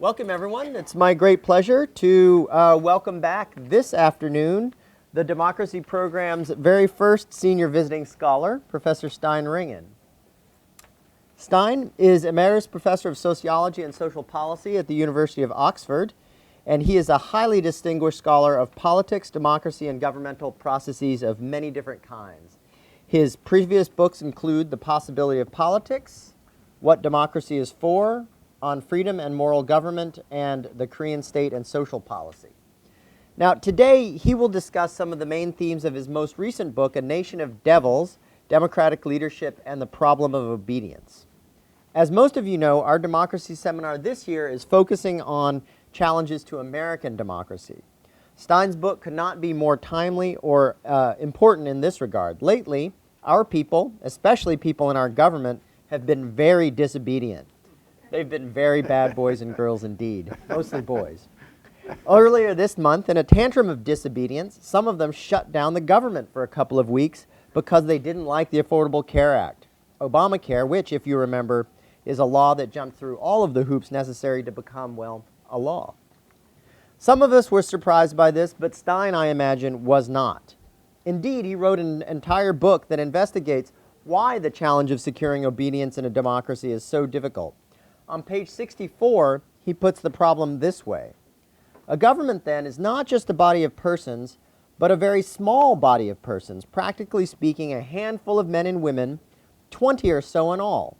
Welcome, everyone. It's my great pleasure to welcome back this afternoon the Democracy Program's very first senior visiting scholar, Professor Stein Ringen. Stein is Emeritus Professor of Sociology and Social Policy at the University of Oxford, and he is a highly distinguished scholar of politics, democracy, and governmental processes of many different kinds. His previous books include The Possibility of Politics, What Democracy is For, On Freedom and Moral Government, and The Korean State and Social Policy. Now, today he will discuss some of the main themes of his most recent book, A Nation of Devils, Democratic Leadership and the Problem of Obedience. As most of you know, our democracy seminar this year is focusing on challenges to American democracy. Stein's book could not be more timely or important in this regard. Lately, our people, especially people in our government, have been very disobedient. They've been very bad boys and girls indeed, mostly boys. Earlier this month, in a tantrum of disobedience, some of them shut down the government for a couple of weeks because they didn't like the Affordable Care Act, Obamacare, which, if you remember, is a law that jumped through all of the hoops necessary to become, well, a law. Some of us were surprised by this, but Stein, I imagine, was not. Indeed, he wrote an entire book that investigates why the challenge of securing obedience in a democracy is so difficult. On page 64, he puts the problem this way. A government, then, is not just a body of persons, but a very small body of persons, practically speaking, a handful of men and women, 20 or so in all.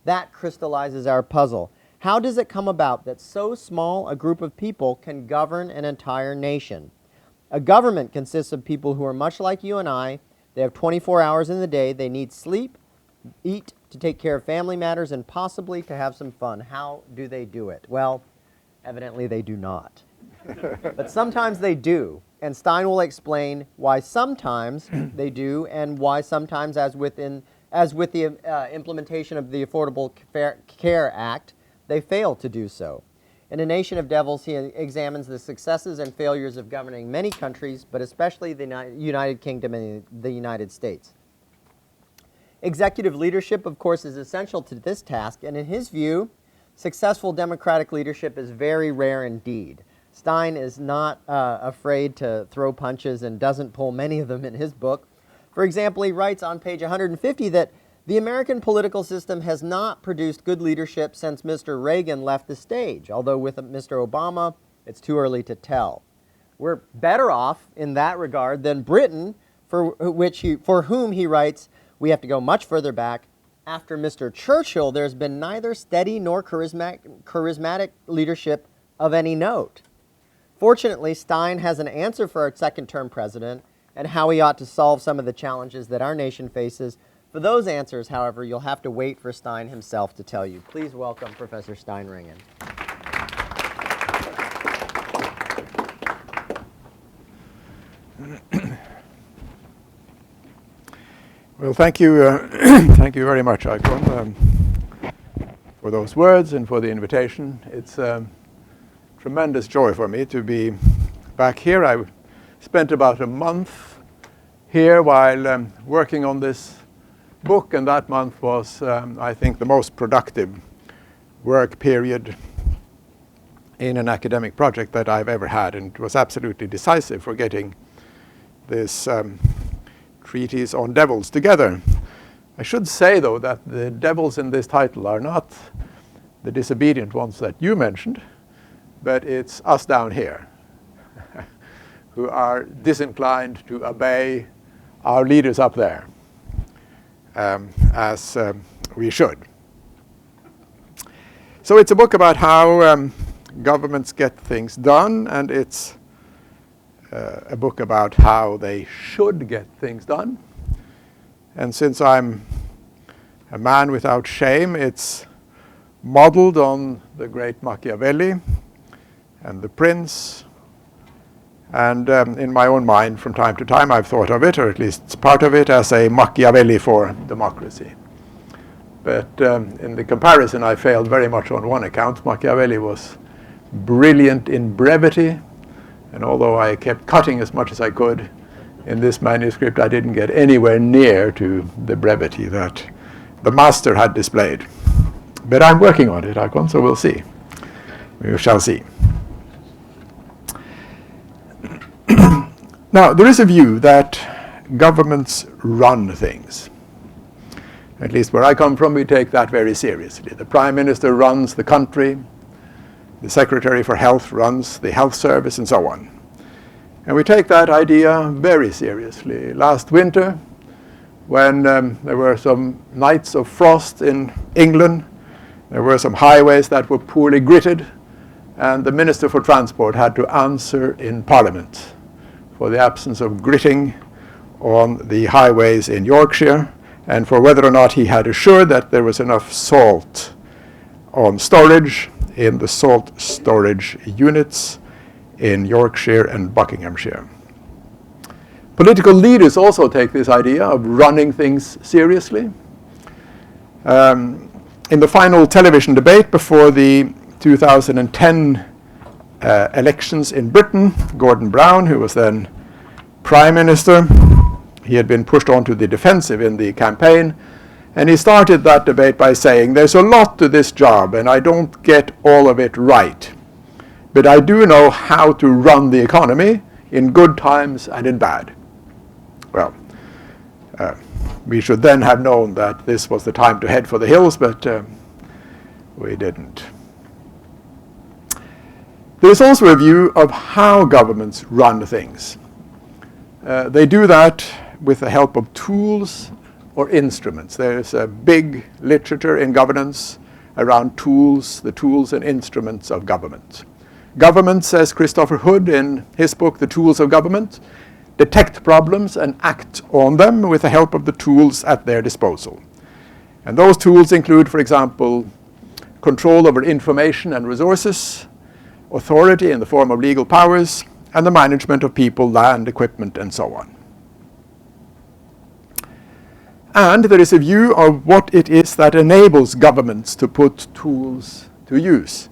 That crystallizes our puzzle. How does it come about that so small a group of people can govern an entire nation? A government consists of people who are much like you and I. They have 24 hours in the day. They need sleep, eat, to take care of family matters, and possibly to have some fun. How do they do it? Well, evidently they do not. But sometimes they do, and Stein will explain why sometimes they do and why sometimes, as with the implementation of the Affordable Care Act, they fail to do so. In A Nation of Devils, he examines the successes and failures of governing many countries, but especially the United Kingdom and the United States. Executive leadership, of course, is essential to this task, and in his view, successful democratic leadership is very rare indeed. Stein is not afraid to throw punches and doesn't pull many of them in his book. For example, he writes on page 150 that the American political system has not produced good leadership since Mr. Reagan left the stage, although with Mr. Obama, it's too early to tell. We're better off in that regard than Britain, for whom he writes, we have to go much further back. After Mr. Churchill, there's been neither steady nor charismatic leadership of any note. Fortunately, Stein has an answer for our second-term president and how he ought to solve some of the challenges that our nation faces. For those answers, however, you'll have to wait for Stein himself to tell you. Please welcome Professor Stein Ringen. Well, thank you very much, Icon, for those words and for the invitation. It's a tremendous joy for me to be back here. I spent about a month here while working on this book, and that month was, I think, the most productive work period in an academic project that I've ever had, and it was absolutely decisive for getting this treatise on devils together. I should say, though, that the devils in this title are not the disobedient ones that you mentioned, but it's us down here who are disinclined to obey our leaders up there, as we should. So it's a book about how governments get things done, and it's a book about how they should get things done. And since I'm a man without shame, it's modeled on the great Machiavelli and the Prince. And in my own mind, from time to time, I've thought of it, or at least part of it, as a Machiavelli for democracy. But in the comparison, I failed very much on one account. Machiavelli was brilliant in brevity, and although I kept cutting as much as I could in this manuscript, I didn't get anywhere near to the brevity that the master had displayed. But I'm working on it, Icon, so we'll see. We shall see. Now, there is a view that governments run things. At least where I come from, we take that very seriously. The Prime Minister runs the country, the Secretary for Health runs the health service, and so on. And we take that idea very seriously. Last winter, when there were some nights of frost in England, there were some highways that were poorly gritted, and the Minister for Transport had to answer in Parliament for the absence of gritting on the highways in Yorkshire, and for whether or not he had assured that there was enough salt on storage in the salt storage units in Yorkshire and Buckinghamshire. Political leaders also take this idea of running things seriously. In the final television debate before the 2010 elections in Britain, Gordon Brown, who was then Prime Minister, he had been pushed onto the defensive in the campaign, and he started that debate by saying, there's a lot to this job and I don't get all of it right, but I do know how to run the economy in good times and in bad. Well, we should then have known that this was the time to head for the hills, but we didn't. There is also a view of how governments run things. They do that with the help of tools or instruments. There's a big literature in governance around tools, the tools and instruments of government. Government, says Christopher Hood in his book, The Tools of Government, detect problems and act on them with the help of the tools at their disposal. And those tools include, for example, control over information and resources, authority in the form of legal powers, and the management of people, land, equipment, and so on. And there is a view of what it is that enables governments to put tools to use.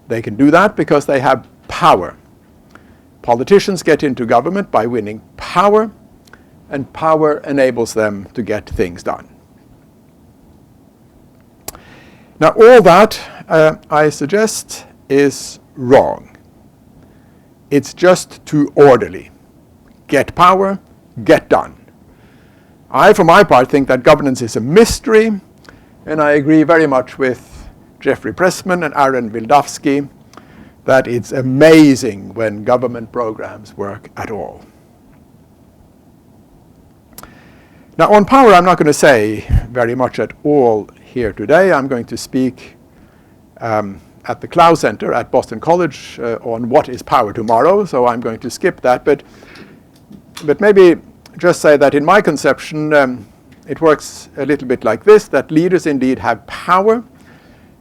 They can do that because they have power. Politicians get into government by winning power, and power enables them to get things done. Now, all that, I suggest, is wrong. It's just too orderly. Get power, get done. I, for my part, think that governance is a mystery, and I agree very much with Jeffrey Pressman and Aaron Wildavsky that it's amazing when government programs work at all. Now, on power, I'm not going to say very much at all here today. I'm going to speak at the Clow Center at Boston College on what is power tomorrow, so I'm going to skip that. But maybe just say that in my conception, it works a little bit like this, that leaders indeed have power,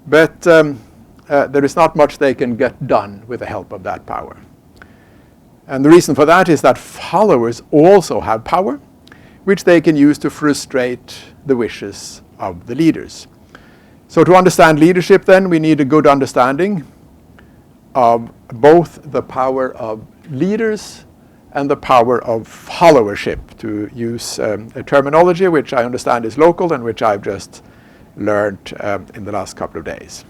but there is not much they can get done with the help of that power. And the reason for that is that followers also have power, which they can use to frustrate the wishes of the leaders. So to understand leadership, then, we need a good understanding of both the power of leaders and the power of followership, to use a terminology which I understand is local and which I've just learned in the last couple of days.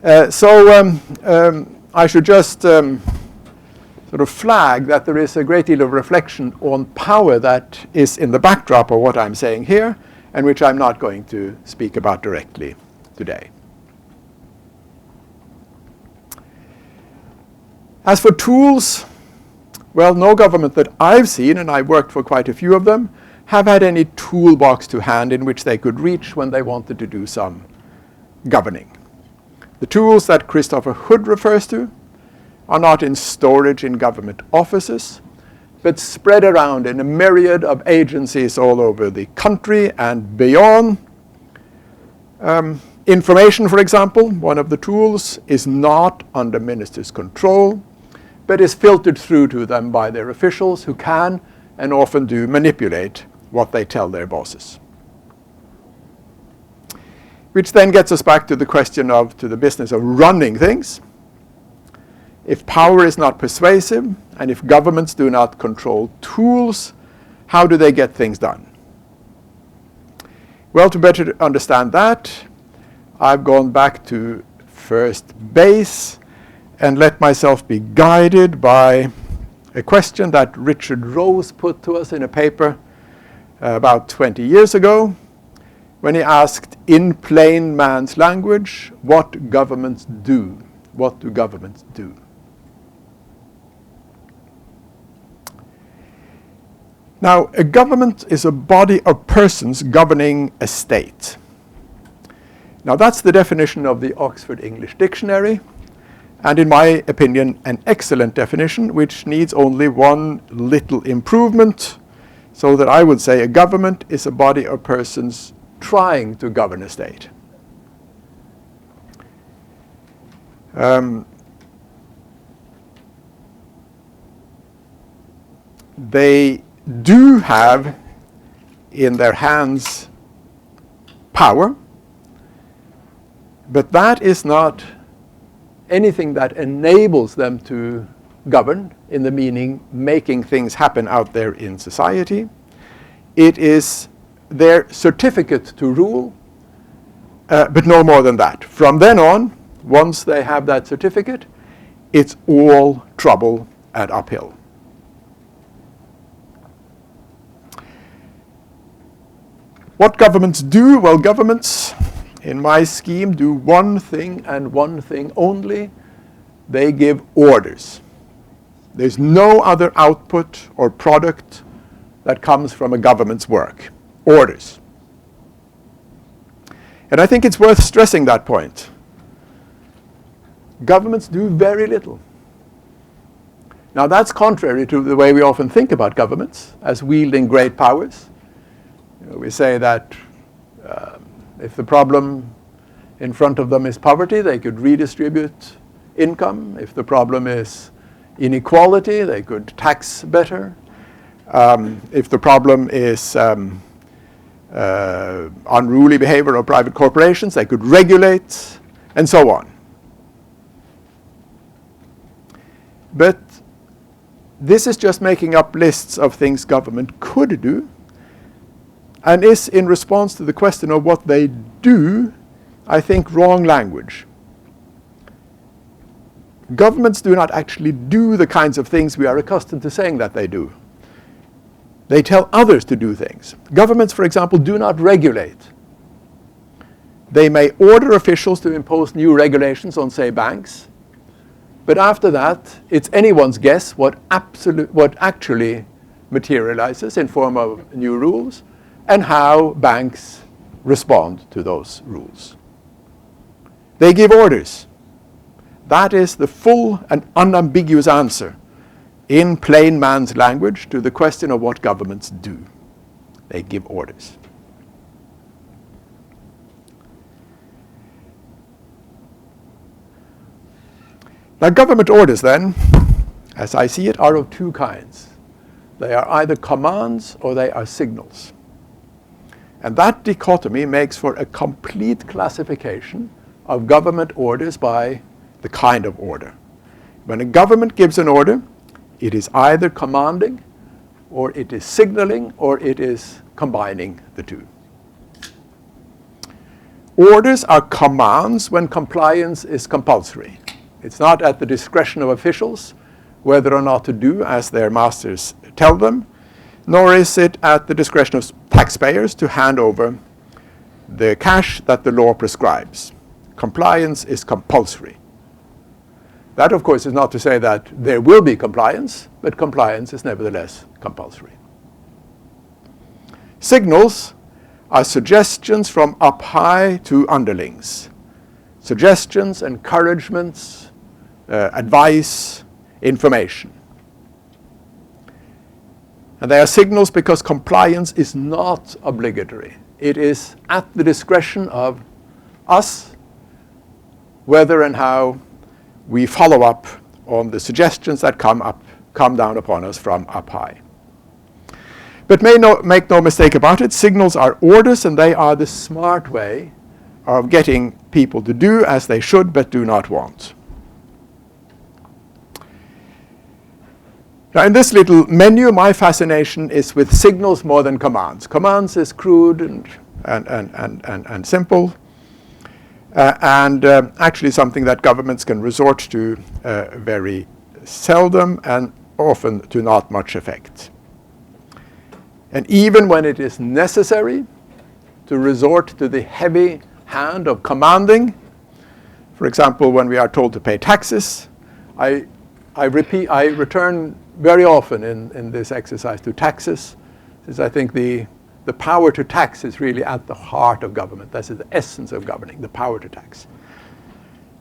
I should just sort of flag that there is a great deal of reflection on power that is in the backdrop of what I'm saying here, and which I'm not going to speak about directly today. As for tools, well, no government that I've seen, and I've worked for quite a few of them, have had any toolbox to hand in which they could reach when they wanted to do some governing. The tools that Christopher Hood refers to are not in storage in government offices, but spread around in a myriad of agencies all over the country and beyond. Information, for example, one of the tools, is not under ministers' control, but is filtered through to them by their officials, who can and often do manipulate what they tell their bosses. Which then gets us back to the question of, to the business of running things. If power is not persuasive, and if governments do not control tools, how do they get things done? Well, to better understand that, I've gone back to first base and let myself be guided by a question that Richard Rose put to us in a paper about 20 years ago, when he asked, in plain man's language, what governments do? What do governments do? Now, a government is a body of persons governing a state. Now, that's the definition of the Oxford English Dictionary, and in my opinion, an excellent definition, which needs only one little improvement, so that I would say a government is a body of persons trying to govern a state. They do have in their hands power, but that is not anything that enables them to govern in the meaning making things happen out there in society. It is their certificate to rule, but no more than that. From then on, once they have that certificate, it's all trouble and uphill. What governments do? Well, governments, in my scheme, do one thing and one thing only. They give orders. There's no other output or product that comes from a government's work. Orders. And I think it's worth stressing that point. Governments do very little. Now, that's contrary to the way we often think about governments as wielding great powers. We say that if the problem in front of them is poverty, they could redistribute income. If the problem is inequality, they could tax better. If the problem is unruly behavior of private corporations, they could regulate, and so on. But this is just making up lists of things government could do, and is, in response to the question of what they do, I think, wrong language. Governments do not actually do the kinds of things we are accustomed to saying that they do. They tell others to do things. Governments, for example, do not regulate. They may order officials to impose new regulations on, say, banks, but after that, it's anyone's guess what actually materializes in form of new rules, and how banks respond to those rules. They give orders. That is the full and unambiguous answer in plain man's language to the question of what governments do. They give orders. Now, government orders then, as I see it, are of two kinds. They are either commands or they are signals. And that dichotomy makes for a complete classification of government orders by the kind of order. When a government gives an order, it is either commanding, or it is signaling, or it is combining the two. Orders are commands when compliance is compulsory. It's not at the discretion of officials whether or not to do as their masters tell them, nor is it at the discretion of taxpayers to hand over the cash that the law prescribes. Compliance is compulsory. That, of course, is not to say that there will be compliance, but compliance is nevertheless compulsory. Signals are suggestions from up high to underlings. Suggestions, encouragements, advice, information. And they are signals because compliance is not obligatory. It is at the discretion of us whether and how we follow up on the suggestions that come down upon us from up high. But make no mistake about it, signals are orders, and they are the smart way of getting people to do as they should but do not want. Now, in this little menu, my fascination is with signals more than commands. Commands is crude and simple. and actually something that governments can resort to very seldom and often to not much effect. And even when it is necessary to resort to the heavy hand of commanding, for example, when we are told to pay taxes, I return very often in this exercise to taxes, since I think the power to tax is really at the heart of government. That's the essence of governing, the power to tax.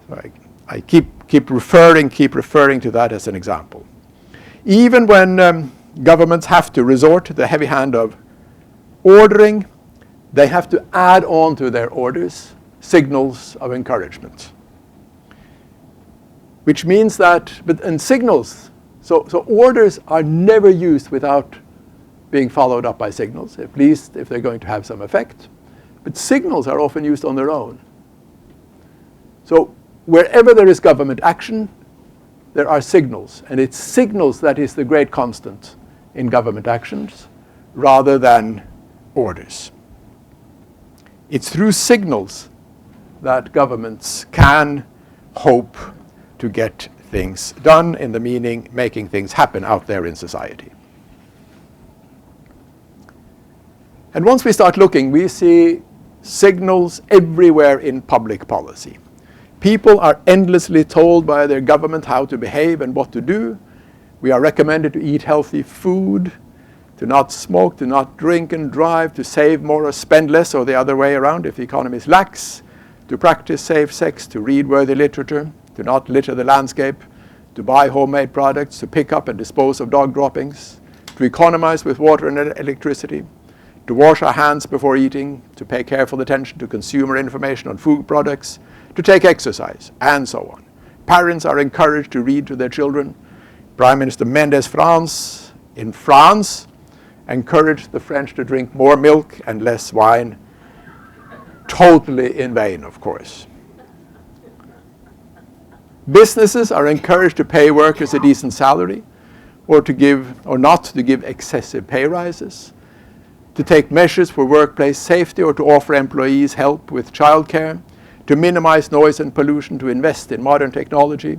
So I keep referring to that as an example. Even when governments have to resort to the heavy hand of ordering, they have to add on to their orders signals of encouragement. Which means that, signals, so orders are never used without being followed up by signals, at least if they're going to have some effect. But signals are often used on their own. So wherever there is government action, there are signals. And it's signals that is the great constant in government actions rather than orders. It's through signals that governments can hope to get things done, in the meaning making things happen out there in society. And once we start looking, we see signals everywhere in public policy. People are endlessly told by their government how to behave and what to do. We are recommended to eat healthy food, to not smoke, to not drink and drive, to save more or spend less, or the other way around if the economy is lax, to practice safe sex, to read worthy literature, to not litter the landscape, to buy homemade products, to pick up and dispose of dog droppings, to economize with water and electricity, to wash our hands before eating, to pay careful attention to consumer information on food products, to take exercise, and so on. Parents are encouraged to read to their children. Prime Minister Mendes France in France encouraged the French to drink more milk and less wine, totally in vain, of course. Businesses are encouraged to pay workers a decent salary, or not to give excessive pay rises, to take measures for workplace safety, or to offer employees help with childcare, to minimize noise and pollution, to invest in modern technology,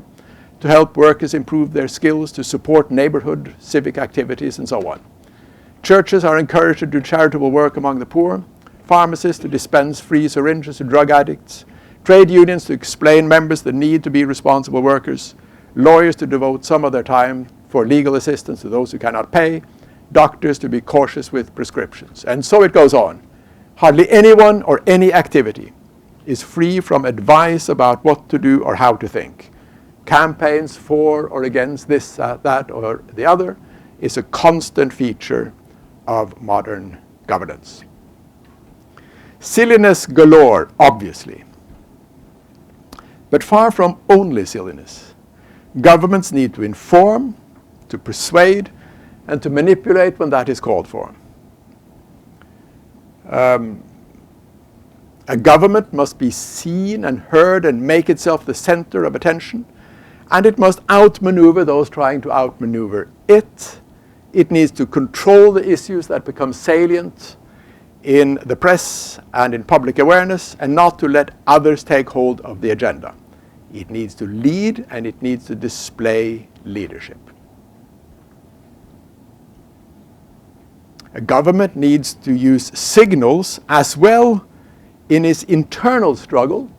to help workers improve their skills, to support neighborhood civic activities, and so on. Churches are encouraged to do charitable work among the poor, pharmacists to dispense free syringes to drug addicts, trade unions to explain members the need to be responsible workers, lawyers to devote some of their time for legal assistance to those who cannot pay, doctors to be cautious with prescriptions. And so it goes on. Hardly anyone or any activity is free from advice about what to do or how to think. Campaigns for or against this, that, or the other is a constant feature of modern governance. Silliness galore, obviously. But far from only silliness. Governments need to inform, to persuade, and to manipulate when that is called for. A government must be seen and heard and make itself the center of attention, and it must outmaneuver those trying to outmaneuver it. It needs to control the issues that become salient in the press and in public awareness, and not to let others take hold of the agenda. It needs to lead, and it needs to display leadership. A government needs to use signals as well in its internal struggle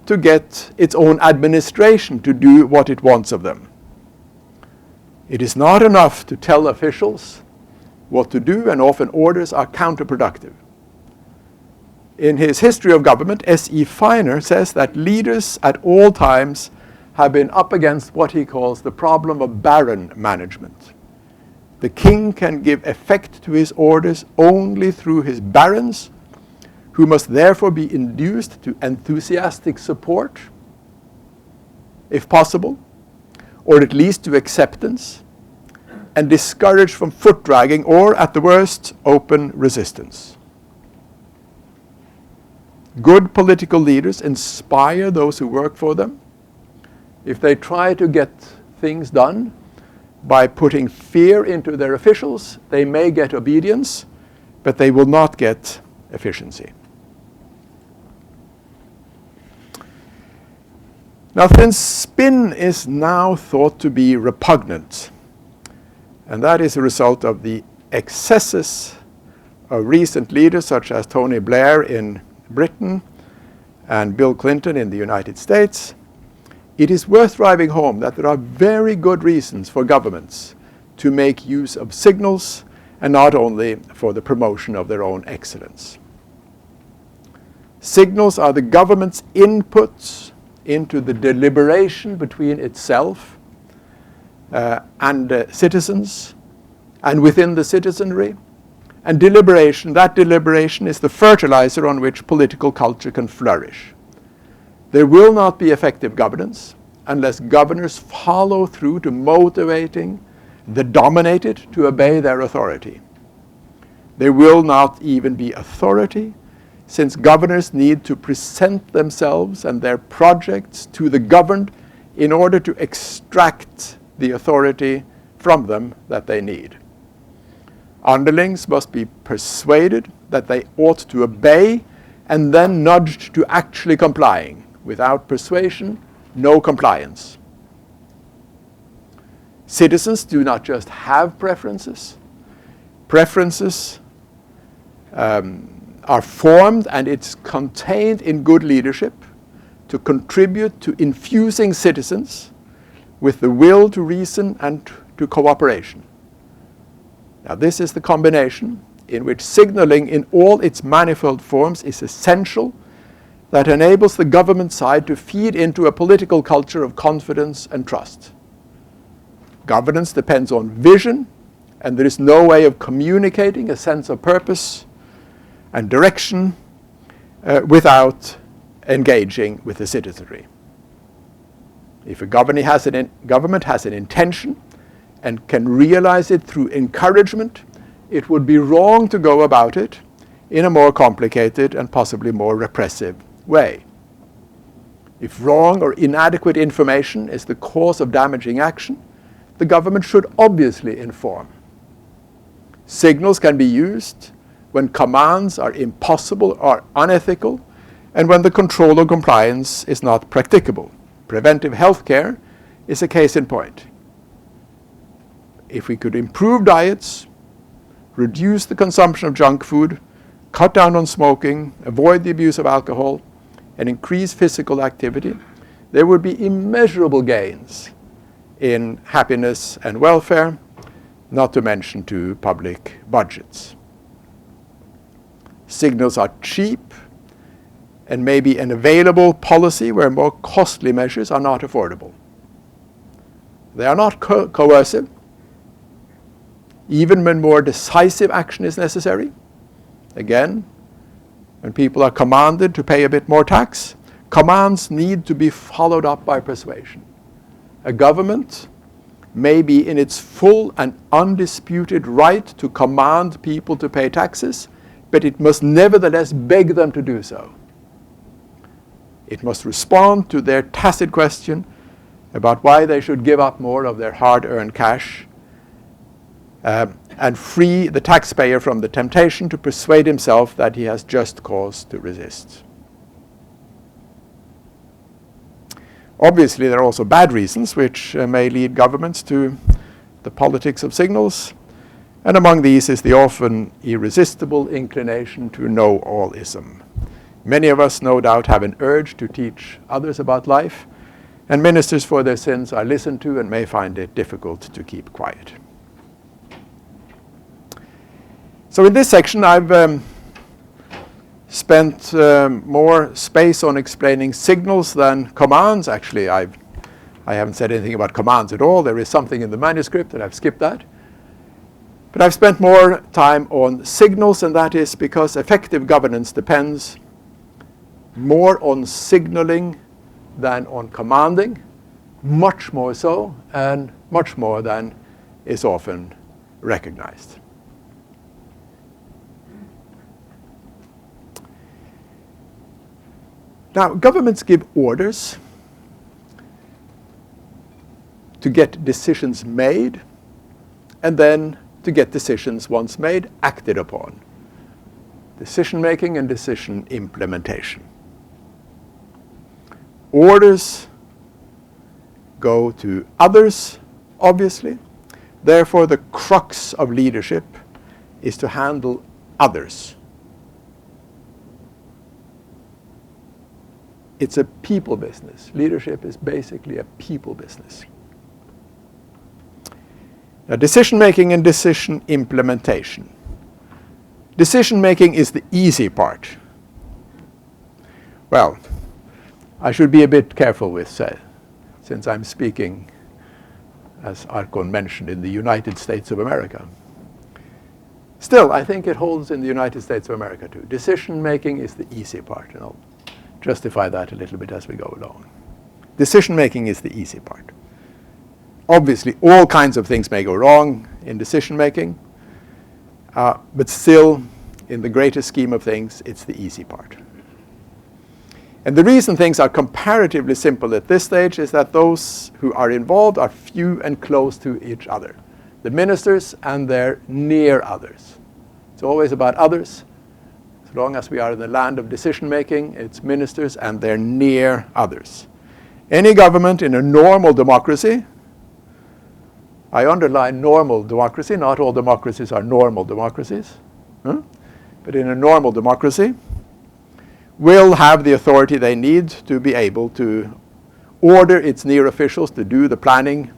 to get its own administration to do what it wants of them. It is not enough to tell officials what to do, and often orders are counterproductive. In his History of Government, S.E. Feiner says that leaders at all times have been up against what he calls the problem of baron management. The king can give effect to his orders only through his barons, who must therefore be induced to enthusiastic support, if possible, or at least to acceptance, and discouraged from foot dragging, or at the worst, open resistance. Good political leaders inspire those who work for them. If they try to get things done by putting fear into their officials, they may get obedience, but they will not get efficiency. Now, since spin is now thought to be repugnant, and that is a result of the excesses of recent leaders such as Tony Blair in Britain and Bill Clinton in the United States, it is worth driving home that there are very good reasons for governments to make use of signals, and not only for the promotion of their own excellence. Signals are the government's inputs into the deliberation between itself and citizens, and within the citizenry. And that deliberation is the fertilizer on which political culture can flourish. There will not be effective governance unless governors follow through to motivating the dominated to obey their authority. There will not even be authority, since governors need to present themselves and their projects to the governed in order to extract the authority from them that they need. Underlings must be persuaded that they ought to obey and then nudged to actually complying. Without persuasion, no compliance. Citizens do not just have preferences. Preferences are formed, and it's contained in good leadership to contribute to infusing citizens with the will to reason and to cooperation. Now, this is the combination in which signaling in all its manifold forms is essential, that enables the government side to feed into a political culture of confidence and trust. Governance depends on vision, and there is no way of communicating a sense of purpose and direction without engaging with the citizenry. If a government has an intention and can realize it through encouragement, it would be wrong to go about it in a more complicated and possibly more repressive way. If wrong or inadequate information is the cause of damaging action, the government should obviously inform. Signals can be used when commands are impossible or unethical, and when the control of compliance is not practicable. Preventive health care is a case in point. If we could improve diets, reduce the consumption of junk food, cut down on smoking, avoid the abuse of alcohol, and increase physical activity, there would be immeasurable gains in happiness and welfare, not to mention to public budgets. Signals are cheap and may be an available policy where more costly measures are not affordable. They are not coercive, even when more decisive action is necessary. Again, when people are commanded to pay a bit more tax, commands need to be followed up by persuasion. A government may be in its full and undisputed right to command people to pay taxes, but it must nevertheless beg them to do so. It must respond to their tacit question about why they should give up more of their hard-earned cash and free the taxpayer from the temptation to persuade himself that he has just cause to resist. Obviously, there are also bad reasons which may lead governments to the politics of signals, and among these is the often irresistible inclination to know-allism. Many of us, no doubt, have an urge to teach others about life, and ministers for their sins are listened to and may find it difficult to keep quiet. So in this section, I've spent more space on explaining signals than commands. Actually, I haven't said anything about commands at all. There is something in the manuscript, and I've skipped that. But I've spent more time on signals, and that is because effective governance depends more on signaling than on commanding, much more so, and much more than is often recognized. Now, governments give orders to get decisions made, and then to get decisions once made acted upon. Decision making and decision implementation. Orders go to others, obviously. Therefore, the crux of leadership is to handle others. It's a people business. Leadership is basically a people business. Now, decision-making and decision implementation. Decision-making is the easy part. Well, I should be a bit careful with that, since I'm speaking, as Arkon mentioned, in the United States of America. Still, I think it holds in the United States of America too. Decision-making is the easy part, and I'll justify that a little bit as we go along. Decision-making is the easy part. Obviously, all kinds of things may go wrong in decision-making, but still, in the greater scheme of things, it's the easy part. And the reason things are comparatively simple at this stage is that those who are involved are few and close to each other. The ministers and their near others. It's always about others. As long as we are in the land of decision-making, it's ministers and their near others. Any government in a normal democracy, I underline normal democracy, not all democracies are normal democracies, but in a normal democracy, will have the authority they need to be able to order its near officials to do the planning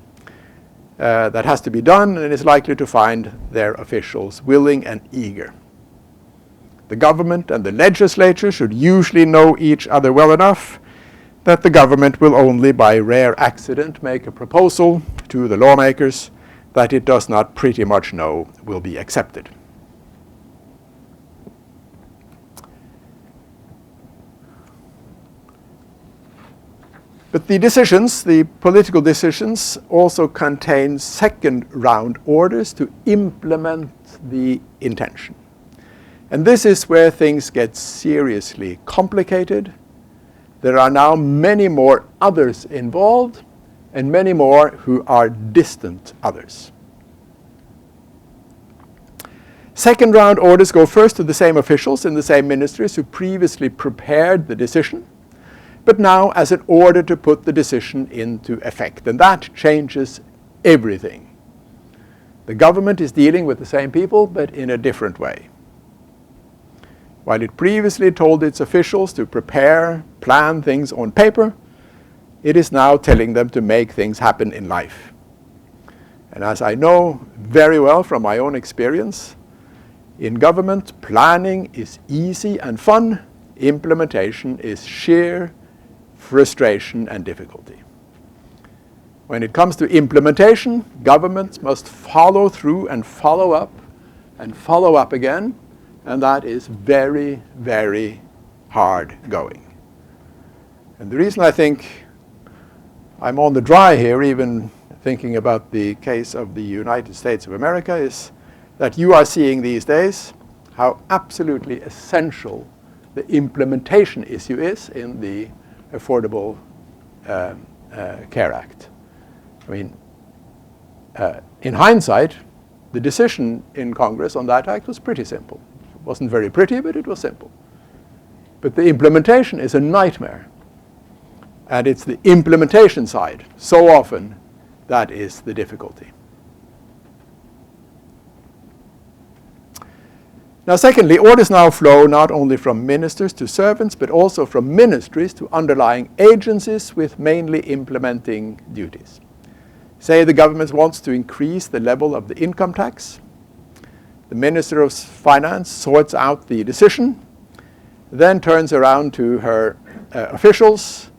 that has to be done, and is likely to find their officials willing and eager. The government and the legislature should usually know each other well enough that the government will only by rare accident make a proposal to the lawmakers that it does not pretty much know will be accepted. But the decisions, the political decisions, also contain second round orders to implement the intention. And this is where things get seriously complicated. There are now many more others involved, and many more who are distant others. Second round orders go first to the same officials in the same ministries who previously prepared the decision, but now as an order to put the decision into effect. And that changes everything. The government is dealing with the same people, but in a different way. While it previously told its officials to prepare, plan things on paper, it is now telling them to make things happen in life. And as I know very well from my own experience, in government, planning is easy and fun. Implementation is sheer frustration and difficulty. When it comes to implementation, governments must follow through and follow up again, and that is very, very hard going. And the reason I think I'm on the dry here, even thinking about the case of the United States of America, is that you are seeing these days how absolutely essential the implementation issue is in the Affordable Care Act. I mean, in hindsight, the decision in Congress on that act was pretty simple. It wasn't very pretty, but it was simple. But the implementation is a nightmare. And it's the implementation side, so often, that is the difficulty. Now, secondly, orders now flow not only from ministers to servants, but also from ministries to underlying agencies with mainly implementing duties. Say the government wants to increase the level of the income tax. The Minister of Finance sorts out the decision, then turns around to her officials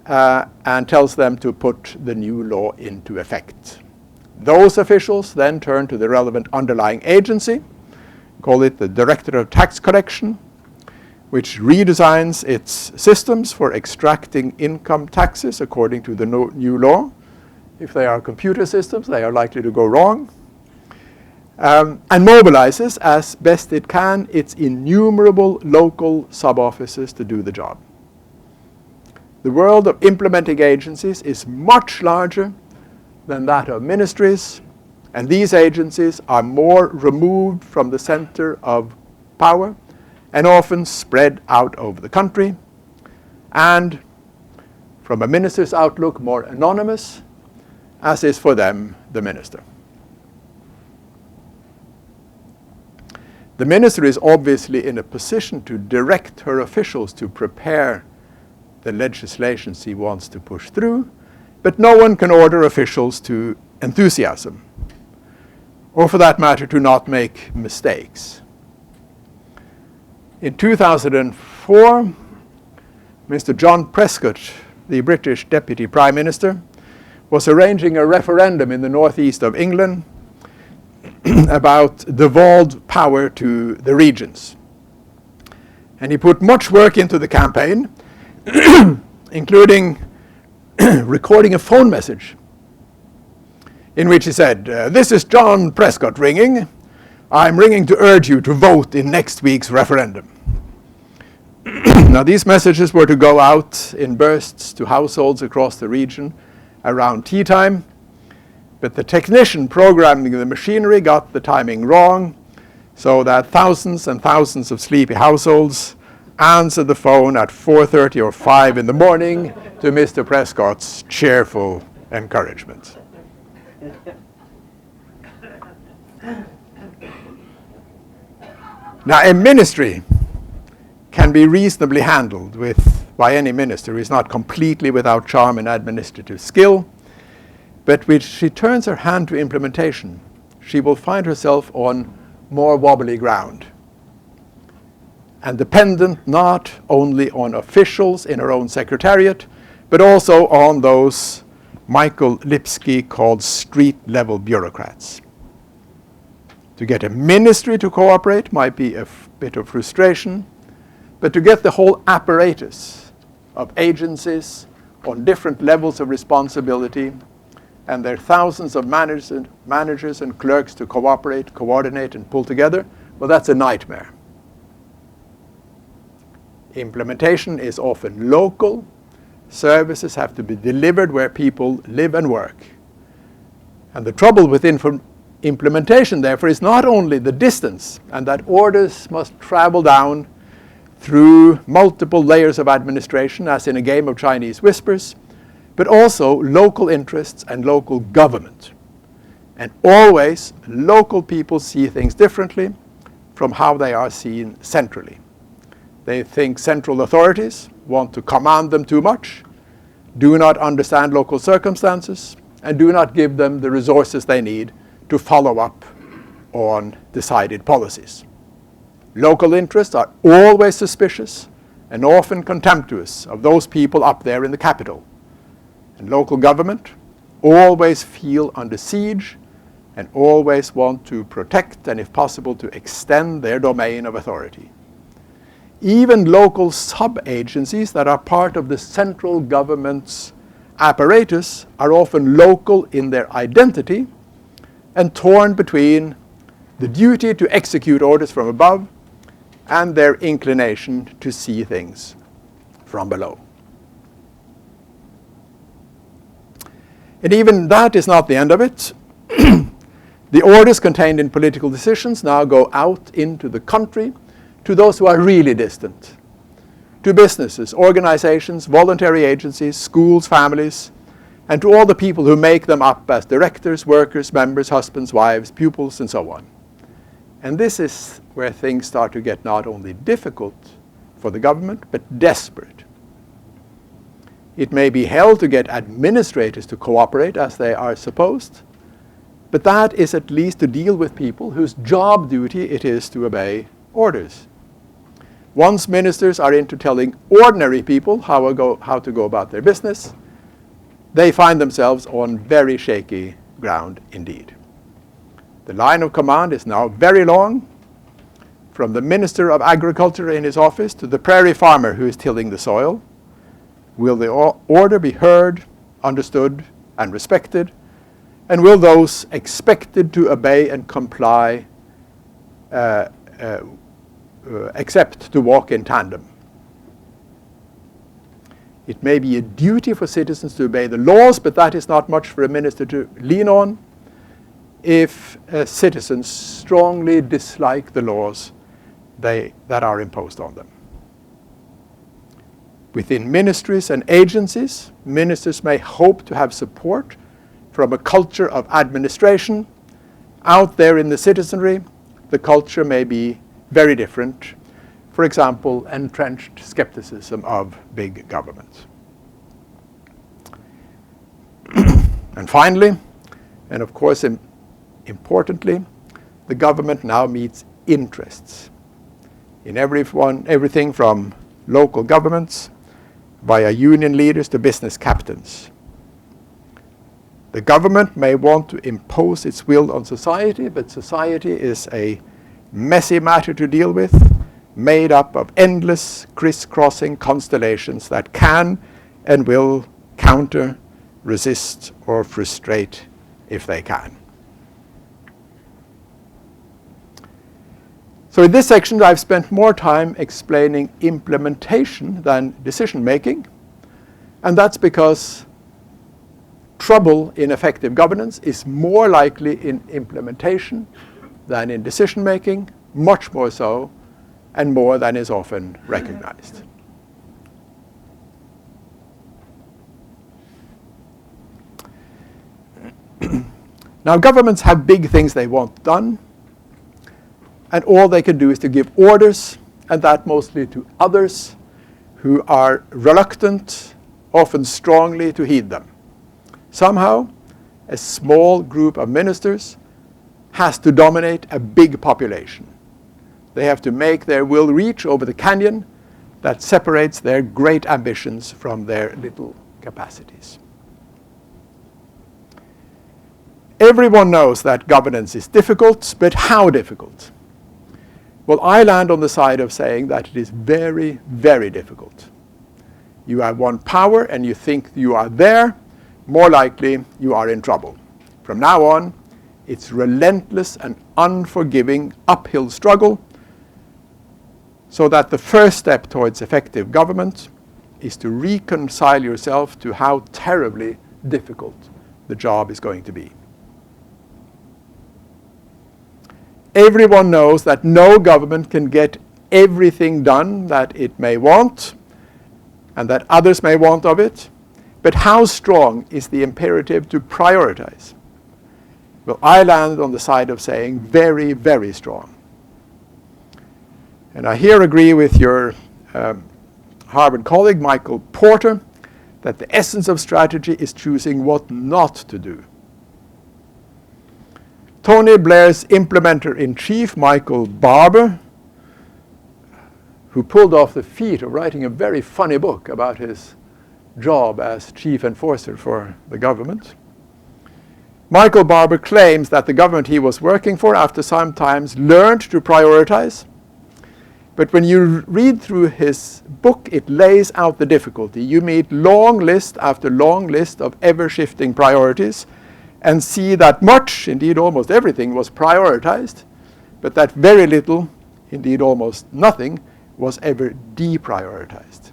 and tells them to put the new law into effect. Those officials then turn to the relevant underlying agency, call it the Director of Tax Collection, which redesigns its systems for extracting income taxes according to the new law. If they are computer systems, they are likely to go wrong. And mobilizes as best it can its innumerable local sub-offices to do the job. The world of implementing agencies is much larger than that of ministries, and these agencies are more removed from the center of power and often spread out over the country. And from a minister's outlook, more anonymous, as is for them the minister. The minister is obviously in a position to direct her officials to prepare the legislation she wants to push through, but no one can order officials to enthusiasm, or for that matter, to not make mistakes. In 2004, Mr. John Prescott, the British Deputy Prime Minister, was arranging a referendum in the northeast of England about devolved power to the regions. And he put much work into the campaign, including recording a phone message in which he said, "This is John Prescott ringing. I'm ringing to urge you to vote in next week's referendum." Now, these messages were to go out in bursts to households across the region around tea time, but the technician programming the machinery got the timing wrong, so that thousands and thousands of sleepy households answered the phone at 4:30 or 5 in the morning to Mr. Prescott's cheerful encouragement. Now, a ministry can be reasonably handled by any minister who is not completely without charm and administrative skill, but when she turns her hand to implementation, she will find herself on more wobbly ground, and dependent not only on officials in her own secretariat, but also on those Michael Lipsky called street-level bureaucrats. To get a ministry to cooperate might be a bit of frustration, but to get the whole apparatus of agencies on different levels of responsibility and their thousands of managers and clerks to cooperate, coordinate, and pull together, well, that's a nightmare. Implementation is often local. Services have to be delivered where people live and work. And the trouble with implementation, therefore, is not only the distance and that orders must travel down through multiple layers of administration, as in a game of Chinese whispers, but also local interests and local government. And always, local people see things differently from how they are seen centrally. They think central authorities want to command them too much, do not understand local circumstances, and do not give them the resources they need to follow up on decided policies. Local interests are always suspicious and often contemptuous of those people up there in the capital. And local government always feel under siege and always want to protect and, if possible, to extend their domain of authority. Even local sub-agencies that are part of the central government's apparatus are often local in their identity and torn between the duty to execute orders from above and their inclination to see things from below. And even that is not the end of it. The orders contained in political decisions now go out into the country to those who are really distant, to businesses, organizations, voluntary agencies, schools, families, and to all the people who make them up as directors, workers, members, husbands, wives, pupils, and so on. And this is where things start to get not only difficult for the government, but desperate. It may be hell to get administrators to cooperate as they are supposed, but that is at least to deal with people whose job duty it is to obey orders. Once ministers are into telling ordinary people how to go about their business, they find themselves on very shaky ground indeed. The line of command is now very long, from the Minister of Agriculture in his office to the prairie farmer who is tilling the soil. Will the order be heard, understood, and respected? And will those expected to obey and comply accept to walk in tandem? It may be a duty for citizens to obey the laws, but that is not much for a minister to lean on if citizens strongly dislike the laws that are imposed on them. Within ministries and agencies, ministers may hope to have support from a culture of administration. Out there in the citizenry, the culture may be very different. For example, entrenched skepticism of big government. And finally, and of course importantly, the government now meets interests in everything from local governments via union leaders to business captains. The government may want to impose its will on society, but society is a messy matter to deal with, made up of endless crisscrossing constellations that can and will counter, resist, or frustrate if they can. So in this section, I've spent more time explaining implementation than decision-making, and that's because trouble in effective governance is more likely in implementation than in decision-making, much more so, and more than is often recognized. Now, governments have big things they want done, and all they can do is to give orders, and that mostly to others who are reluctant, often strongly, to heed them. Somehow, a small group of ministers has to dominate a big population. They have to make their will reach over the canyon that separates their great ambitions from their little capacities. Everyone knows that governance is difficult, but how difficult? Well, I land on the side of saying that it is very, very difficult. You have one power and you think you are there, more likely you are in trouble. From now on, it's relentless and unforgiving uphill struggle, so that the first step towards effective government is to reconcile yourself to how terribly difficult the job is going to be. Everyone knows that no government can get everything done that it may want and that others may want of it. But how strong is the imperative to prioritize? Well, I land on the side of saying very, very strong. And I here agree with your Harvard colleague, Michael Porter, that the essence of strategy is choosing what not to do. Tony Blair's implementer-in-chief, Michael Barber, who pulled off the feat of writing a very funny book about his job as chief enforcer for the government. Michael Barber claims that the government he was working for after some times learned to prioritize. But when you read through his book, it lays out the difficulty. You meet long list after long list of ever-shifting priorities and see that much, indeed almost everything, was prioritized, but that very little, indeed almost nothing, was ever deprioritized.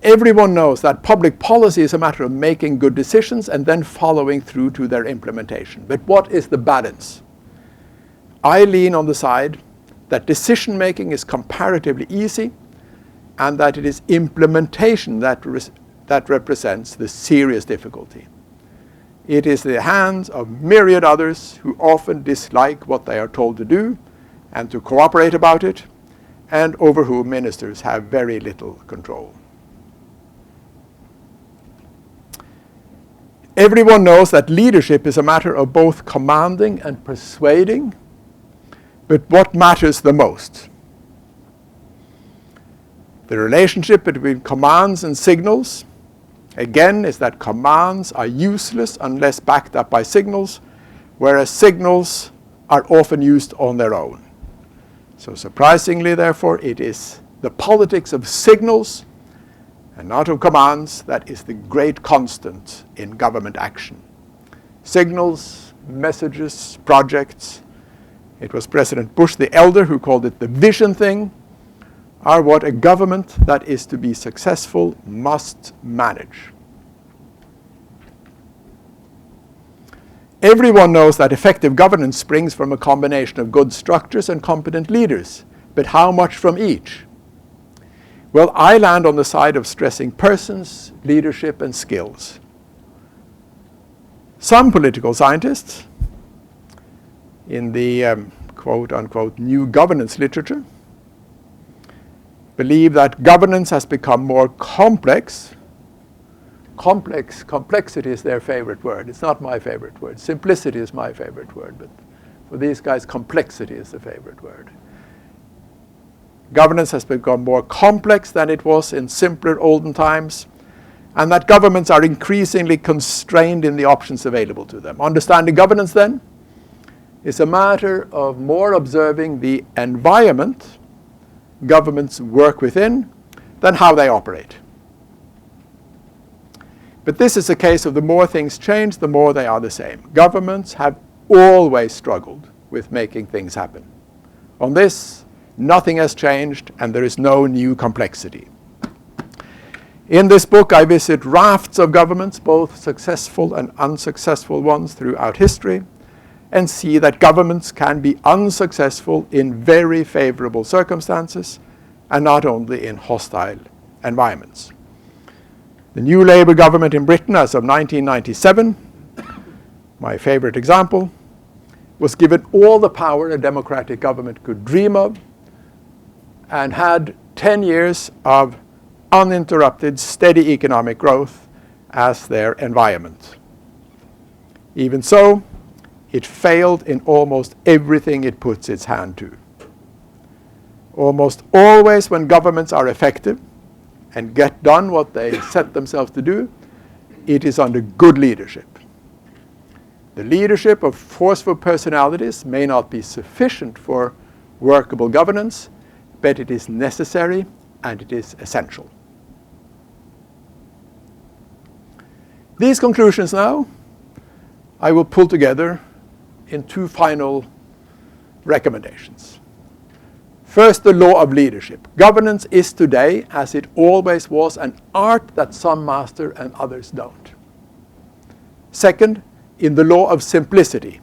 Everyone knows that public policy is a matter of making good decisions and then following through to their implementation. But what is the balance? I lean on the side that decision-making is comparatively easy and that it is implementation that represents the serious difficulty. It is the hands of myriad others who often dislike what they are told to do and to cooperate about it, and over whom ministers have very little control. Everyone knows that leadership is a matter of both commanding and persuading, but what matters the most? The relationship between commands and signals, again, is that commands are useless unless backed up by signals, whereas signals are often used on their own. So surprisingly, therefore, it is the politics of signals and not of commands that is the great constant in government action. Signals, messages, projects, it was President Bush the Elder who called it the vision thing, are what a government that is to be successful must manage. Everyone knows that effective governance springs from a combination of good structures and competent leaders. but how much from each? Well, I land on the side of stressing persons, leadership, and skills. Some political scientists in the quote-unquote new governance literature believe that governance has become more complex. Complexity is their favorite word. It's not my favorite word. Simplicity is my favorite word, but for these guys, complexity is the favorite word. Governance has become more complex than it was in simpler olden times, and that governments are increasingly constrained in the options available to them. Understanding governance, then, is a matter of more observing the environment governments work within than how they operate. But this is a case of the more things change, the more they are the same. Governments have always struggled with making things happen. On this, nothing has changed, and there is no new complexity. In this book, I visit rafts of governments, both successful and unsuccessful ones throughout history, and see that governments can be unsuccessful in very favorable circumstances, and not only in hostile environments. The new Labour government in Britain as of 1997, my favorite example, was given all the power a democratic government could dream of, and had 10 years of uninterrupted, steady economic growth as their environment. Even so, it failed in almost everything it puts its hand to. Almost always when governments are effective and get done what they set themselves to do, it is under good leadership. The leadership of forceful personalities may not be sufficient for workable governance, but it is necessary and it is essential. These conclusions now I will pull together in two final recommendations. First, the law of leadership. Governance is today, as it always was, an art that some master and others don't. Second, in the law of simplicity.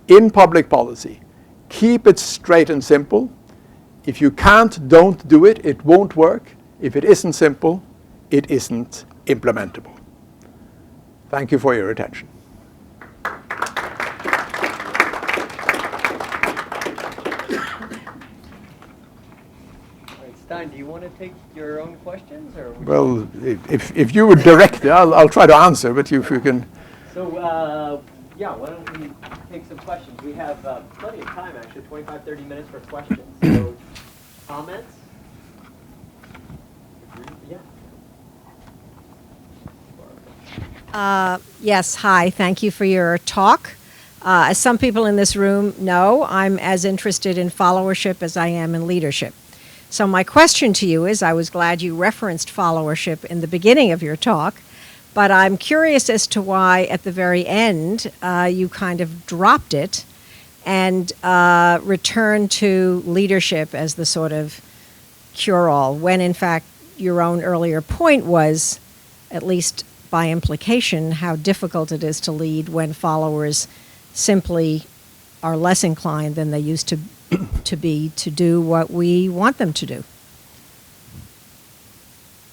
In public policy, keep it straight and simple. If you can't, don't do it. It won't work. If it isn't simple, it isn't implementable. Thank you for your attention. Stein, do you want to take your own questions, or? Well, if you would direct it, I'll try to answer, but if you can. So, yeah, why don't we take some questions? We have plenty of time, actually, 25, 30 minutes for questions. So, comments? Yeah. Yes, hi. Thank you for your talk. As some people in this room know, I'm as interested in followership as I am in leadership. So my question to you is, I was glad you referenced followership in the beginning of your talk, but I'm curious as to why at the very end you kind of dropped it and returned to leadership as the sort of cure-all, when in fact your own earlier point was, at least by implication, how difficult it is to lead when followers simply are less inclined than they used to be to do what we want them to do.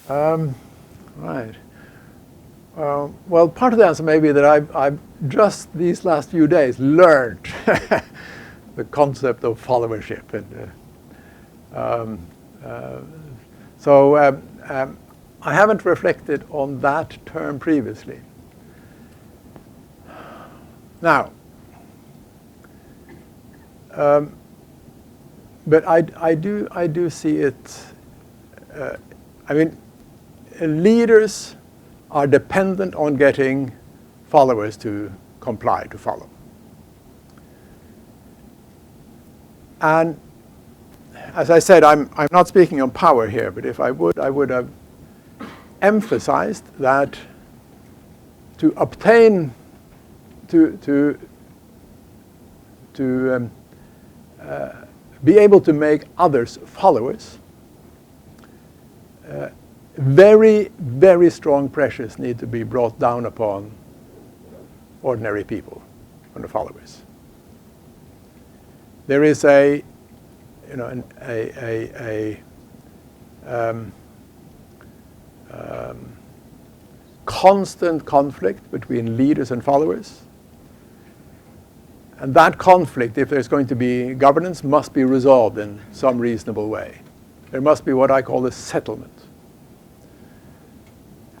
Right. Well, part of the answer may be that I've just these last few days learned the concept of followership. And, so I haven't reflected on that term previously. Now, but I do see it. I mean, leaders are dependent on getting followers to comply, to follow. And as I said, I'm not speaking on power here, but if I would have emphasized that to obtain, to be able to make others followers, very, very strong pressures need to be brought down upon ordinary people, on the followers. There is a you know, a constant conflict between leaders and followers. And that conflict, if there's going to be governance, must be resolved in some reasonable way. There must be what I call a settlement.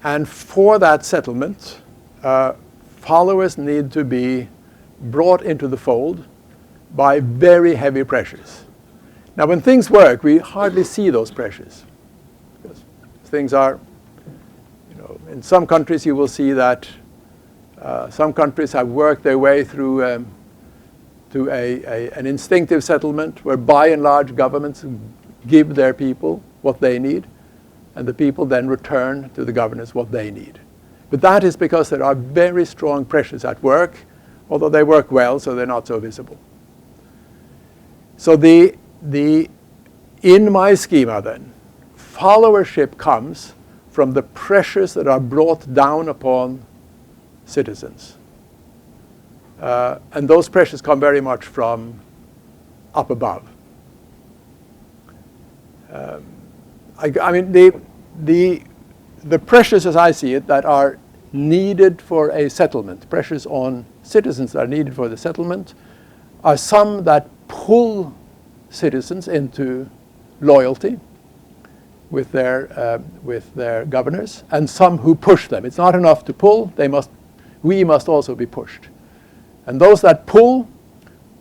And for that settlement, followers need to be brought into the fold by very heavy pressures. Now, when things work, we hardly see those pressures. Because things are, you know, in some countries you will see that some countries have worked their way through to an instinctive settlement where by and large governments give their people what they need, and the people then return to the governors what they need. But that is because there are very strong pressures at work, although they work well, so they're not so visible. So in my schema then, followership comes from the pressures that are brought down upon citizens. And those pressures come very much from up above. I mean, the pressures as I see it that are needed for a settlement, pressures on citizens that are needed for the settlement, are some that pull citizens into loyalty with their governors, and some who push them. It's not enough to pull, we must also be pushed. And those that pull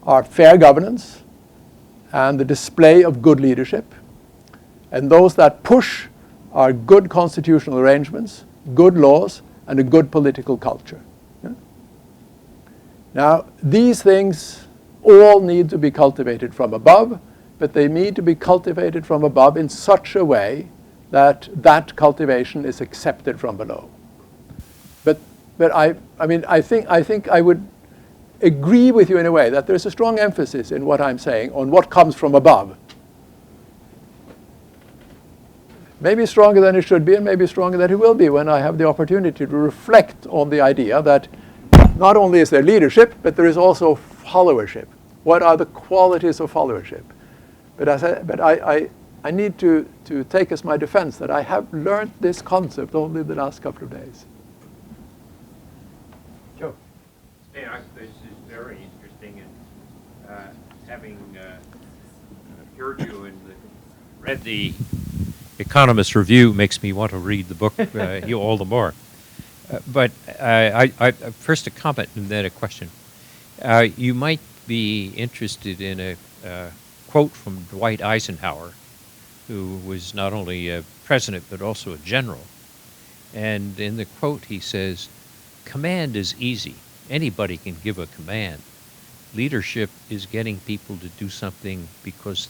are fair governance and the display of good leadership. And those that push are good constitutional arrangements, good laws, and a good political culture. Yeah? Now, these things all need to be cultivated from above, but they need to be cultivated from above in such a way that that cultivation is accepted from below. But I think I would agree with you in a way that there's a strong emphasis in what I'm saying on what comes from above. Maybe stronger than it should be, and maybe stronger than it will be when I have the opportunity to reflect on the idea that not only is there leadership, but there is also followership. What are the qualities of followership? But I need to take as my defense that I have learned this concept only the last couple of days. Joe. This is very interesting, and having heard you and read the Economist Review makes me want to read the book all the more. But first a comment and then a question. You might be interested in a quote from Dwight Eisenhower, who was not only a president but also a general. And in the quote he says, "Command is easy. Anybody can give a command. Leadership is getting people to do something because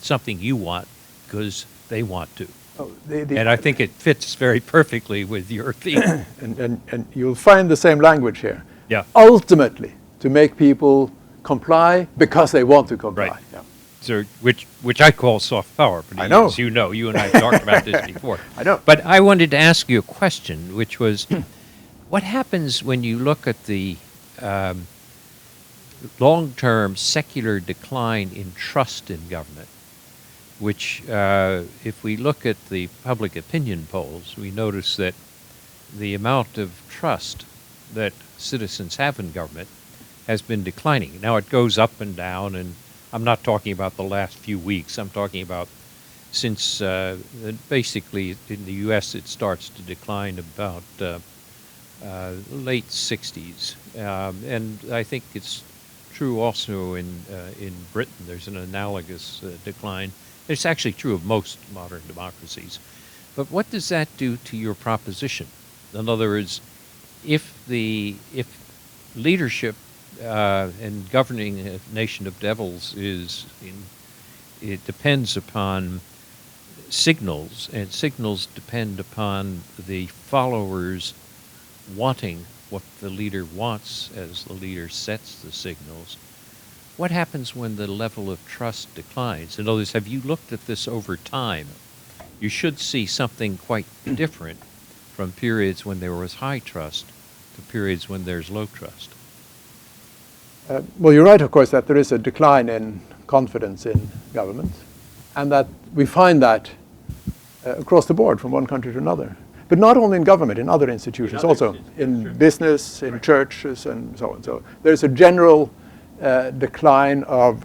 something you want because they want to." Oh, and I think it fits very perfectly with your theme. and you'll find the same language here. Yeah. Ultimately, to make people comply because they want to comply. Right. Yeah. So, which I call soft power. But I know. As you know, you and I talked about this before. I know. But I wanted to ask you a question, which was, what happens when you look at the long-term secular decline in trust in government, which, if we look at the public opinion polls, we notice that the amount of trust that citizens have in government has been declining. Now, it goes up and down, and I'm not talking about the last few weeks. I'm talking about since basically in the U.S. it starts to decline about late 60s. And I think it's true also in Britain. There's an analogous decline. It's actually true of most modern democracies. But what does that do to your proposition? In other words, if leadership and governing a nation of devils it depends upon signals, and signals depend upon the followers wanting what the leader wants as the leader sets the signals. What happens when the level of trust declines? In other words, have you looked at this over time? You should see something quite different from periods when there was high trust to periods when there's low trust. Well, you're right, of course, that there is a decline in confidence in government, and that we find that across the board from one country to another. But not only in government, in other institutions, also in business, in churches, and so on. So there's a general decline of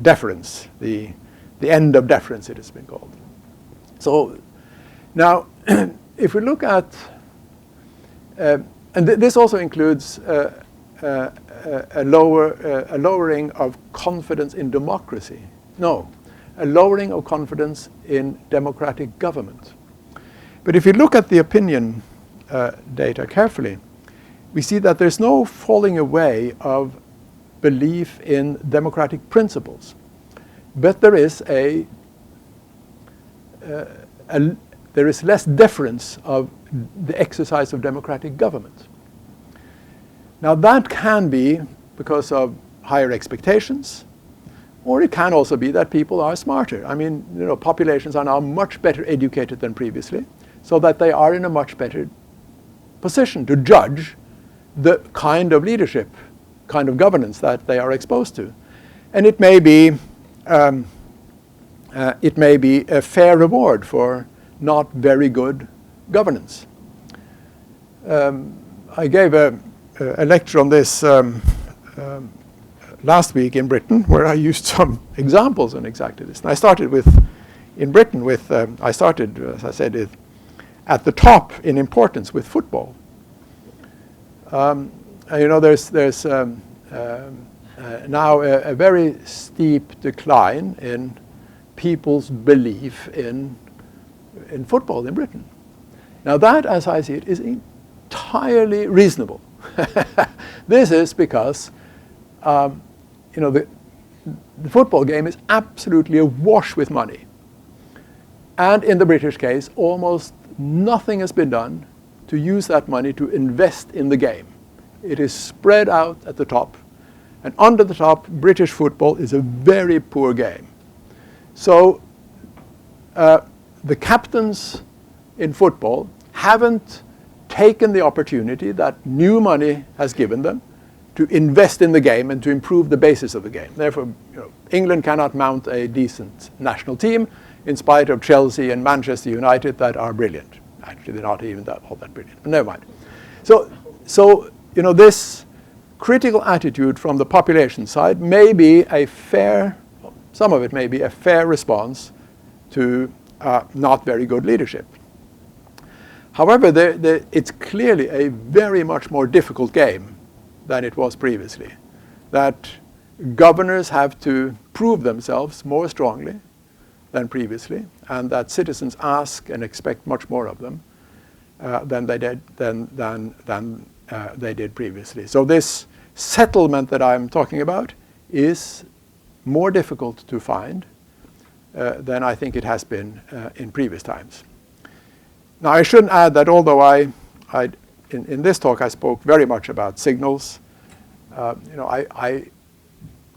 deference, the end of deference it has been called. So now, if we look at, and this also includes a lowering of confidence in democracy. No, a lowering of confidence in democratic government. But if you look at the opinion data carefully, we see that there's no falling away of belief in democratic principles. But there is there is less deference of the exercise of democratic government. Now that can be because of higher expectations, or it can also be that people are smarter. I mean, populations are now much better educated than previously, so that they are in a much better position to judge the kind of leadership, kind of governance that they are exposed to. And it may be a fair reward for not very good governance. I gave a lecture on this last week in Britain, where I used some examples on exactly this. And I started in Britain with, I started, as I said, at the top in importance with football. There's now a very steep decline in people's belief in football in Britain. Now that, as I see it, is entirely reasonable. This is because the football game is absolutely awash with money. And in the British case, almost nothing has been done to use that money to invest in the game. It is spread out at the top. And under the top, British football is a very poor game. So the captains in football haven't taken the opportunity that new money has given them to invest in the game and to improve the basis of the game. Therefore, England cannot mount a decent national team in spite of Chelsea and Manchester United that are brilliant. Actually, they're not even all that brilliant, but never mind. So this critical attitude from the population side may be a fair, some of it may be a fair response to not very good leadership. However, it's clearly a very much more difficult game than it was previously. That governors have to prove themselves more strongly than previously, and that citizens ask and expect much more of them than they did previously. So this settlement that I'm talking about is more difficult to find than I think it has been in previous times. Now, I shouldn't add that although in this talk I spoke very much about signals, I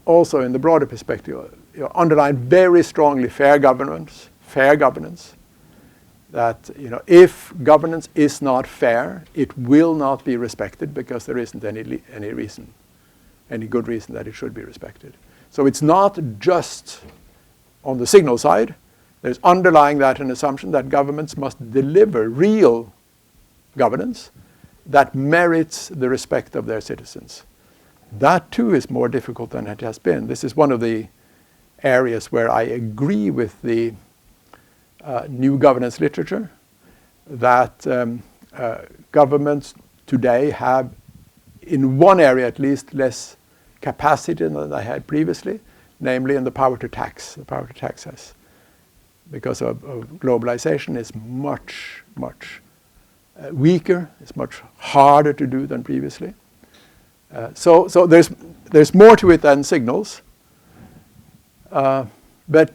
also, in the broader perspective, underline very strongly fair governance. That if governance is not fair, it will not be respected because there isn't any good reason that it should be respected. So it's not just on the signal side. There's underlying that an assumption that governments must deliver real governance that merits the respect of their citizens. That too is more difficult than it has been. This is one of the areas where I agree with the new governance literature, that governments today have, in one area at least, less capacity than they had previously, namely in the power to tax. The power to tax has, because of globalization, is much weaker. It's much harder to do than previously. So there's more to it than signals. But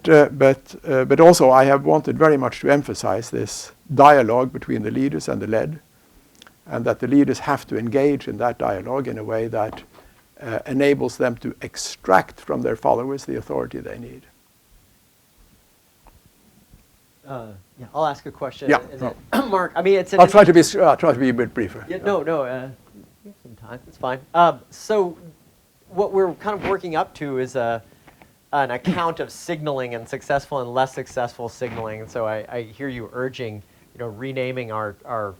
also I have wanted very much to emphasize this dialogue between the leaders and the led, and that the leaders have to engage in that dialogue in a way that enables them to extract from their followers the authority they need. Yeah, I'll ask a question. Yeah, Mark. I mean, I'll try to be a bit briefer. Yeah, no. You have some time. It's fine. So, what we're kind of working up to is an account of signaling and successful and less successful signaling. And so I hear you urging, renaming our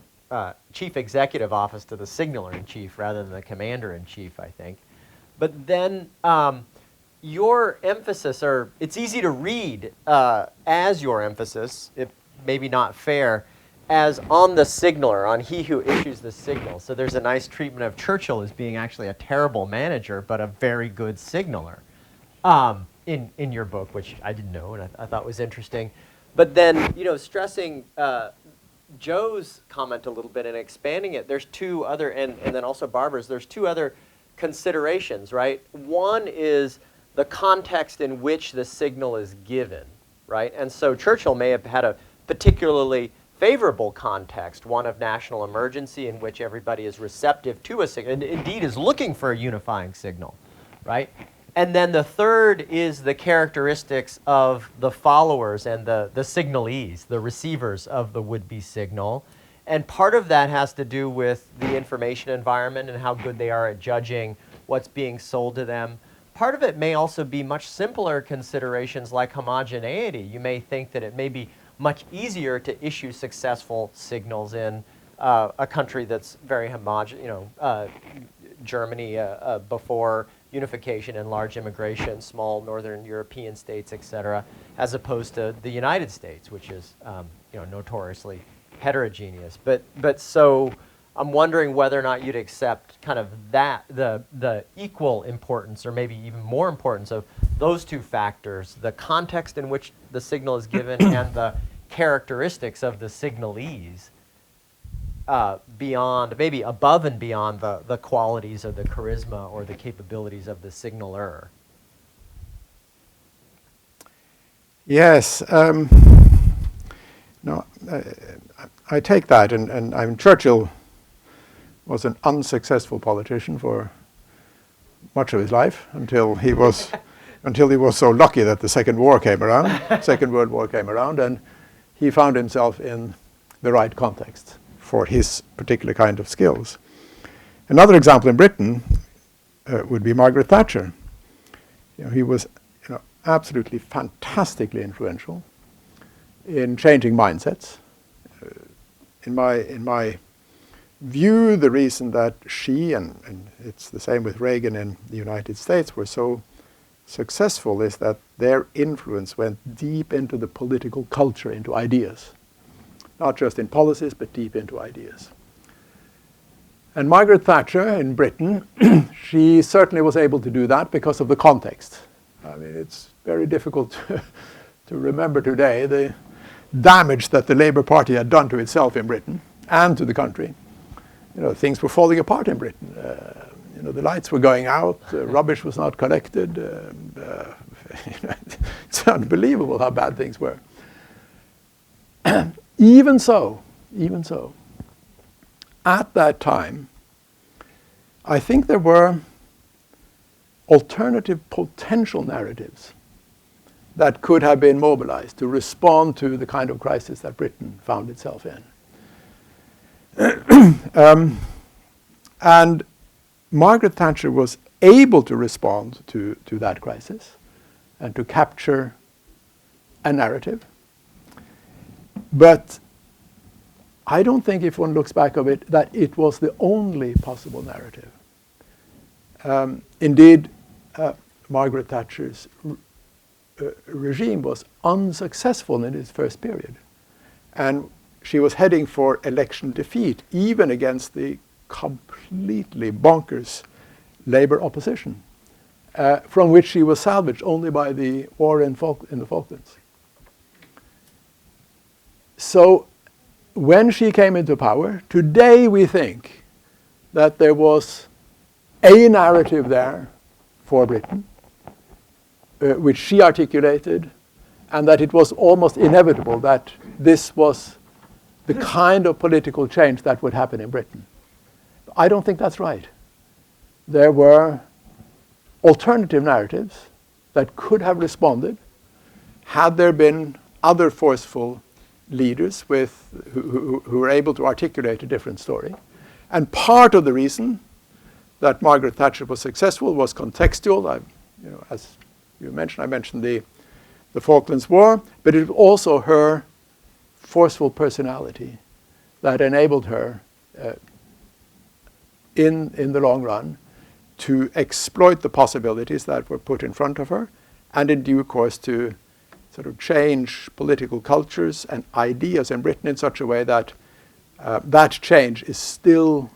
chief executive office to the signaler-in-chief rather than the commander-in-chief, I think. But then your emphasis, or it's easy to read as your emphasis, if maybe not fair, as on the signaler, on he who issues the signal. So there's a nice treatment of Churchill as being actually a terrible manager, but a very good signaler in your book, which I didn't know and I thought was interesting. But then, stressing Joe's comment a little bit and expanding it, there's two other, and then also Barbara's, there's two other considerations, right? One is the context in which the signal is given, right? And so Churchill may have had a particularly favorable context, one of national emergency in which everybody is receptive to a signal, and indeed is looking for a unifying signal, right? And then the third is the characteristics of the followers and the signalees, the receivers of the would-be signal. And part of that has to do with the information environment and how good they are at judging what's being sold to them. Part of it may also be much simpler considerations like homogeneity. You may think that it may be much easier to issue successful signals in a country that's very homogeneous, Germany before unification and large immigration, small northern European states, et cetera, as opposed to the United States, which is notoriously heterogeneous. But so I'm wondering whether or not you'd accept kind of that, the equal importance, or maybe even more importance of those two factors, the context in which the signal is given and the characteristics of the signalees, beyond, maybe above and beyond the qualities or the charisma or the capabilities of the signaler. Yes. No, I take that, and I mean, Churchill was an unsuccessful politician for much of his life until he was so lucky that the Second World War came around, and he found himself in the right context for his particular kind of skills. Another example in Britain would be Margaret Thatcher. He was absolutely fantastically influential in changing mindsets. In my view, the reason that she, and it's the same with Reagan in the United States, were so successful is that their influence went deep into the political culture, into ideas. Not just in policies, but deep into ideas. And Margaret Thatcher in Britain, she certainly was able to do that because of the context. I mean, it's very difficult to remember today the damage that the Labour Party had done to itself in Britain and to the country. Things were falling apart in Britain. The lights were going out, rubbish was not collected. It's unbelievable how bad things were. Even so, at that time, I think there were alternative potential narratives that could have been mobilized to respond to the kind of crisis that Britain found itself in. And Margaret Thatcher was able to respond to that crisis and to capture a narrative. But I don't think, if one looks back of it, that it was the only possible narrative. Indeed, Margaret Thatcher's regime was unsuccessful in its first period. And she was heading for election defeat, even against the completely bonkers Labour opposition, from which she was salvaged only by the war in the Falklands. So when she came into power, today we think that there was a narrative there for Britain, which she articulated, and that it was almost inevitable that this was the kind of political change that would happen in Britain. I don't think that's right. There were alternative narratives that could have responded had there been other forceful leaders who were able to articulate a different story. And part of the reason that Margaret Thatcher was successful was contextual. As I mentioned the Falklands War, but it was also her forceful personality that enabled her in the long run to exploit the possibilities that were put in front of her, and in due course to sort of change political cultures and ideas in Britain in such a way that that change is still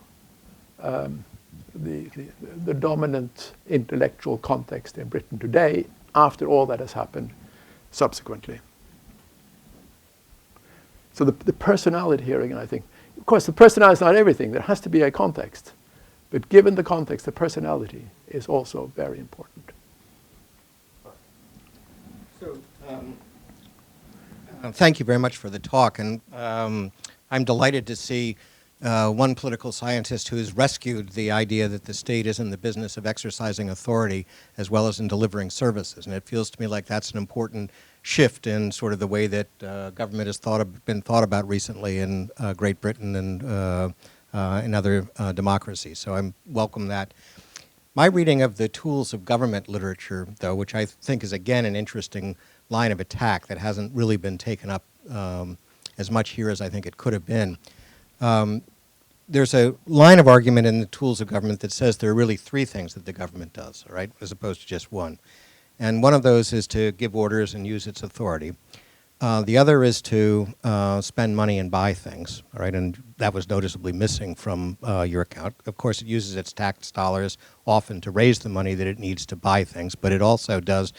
the dominant intellectual context in Britain today, after all that has happened subsequently. So the personality here again, I think, of course, the personality is not everything. There has to be a context. But given the context, the personality is also very important. So, thank you very much for the talk. And I'm delighted to see one political scientist who has rescued the idea that the state is in the business of exercising authority as well as in delivering services. And it feels to me like that's an important shift in sort of the way that government has been thought about recently in Great Britain and in other democracies. So I welcome that. My reading of the tools of government literature, though, which I think is again an interesting line of attack that hasn't really been taken up as much here as I think it could have been. There's a line of argument in the tools of government that says there are really three things that the government does, all right, as opposed to just one. And one of those is to give orders and use its authority. The other is to spend money and buy things, all right, and that was noticeably missing from your account. Of course, it uses its tax dollars often to raise the money that it needs to buy things, but it also does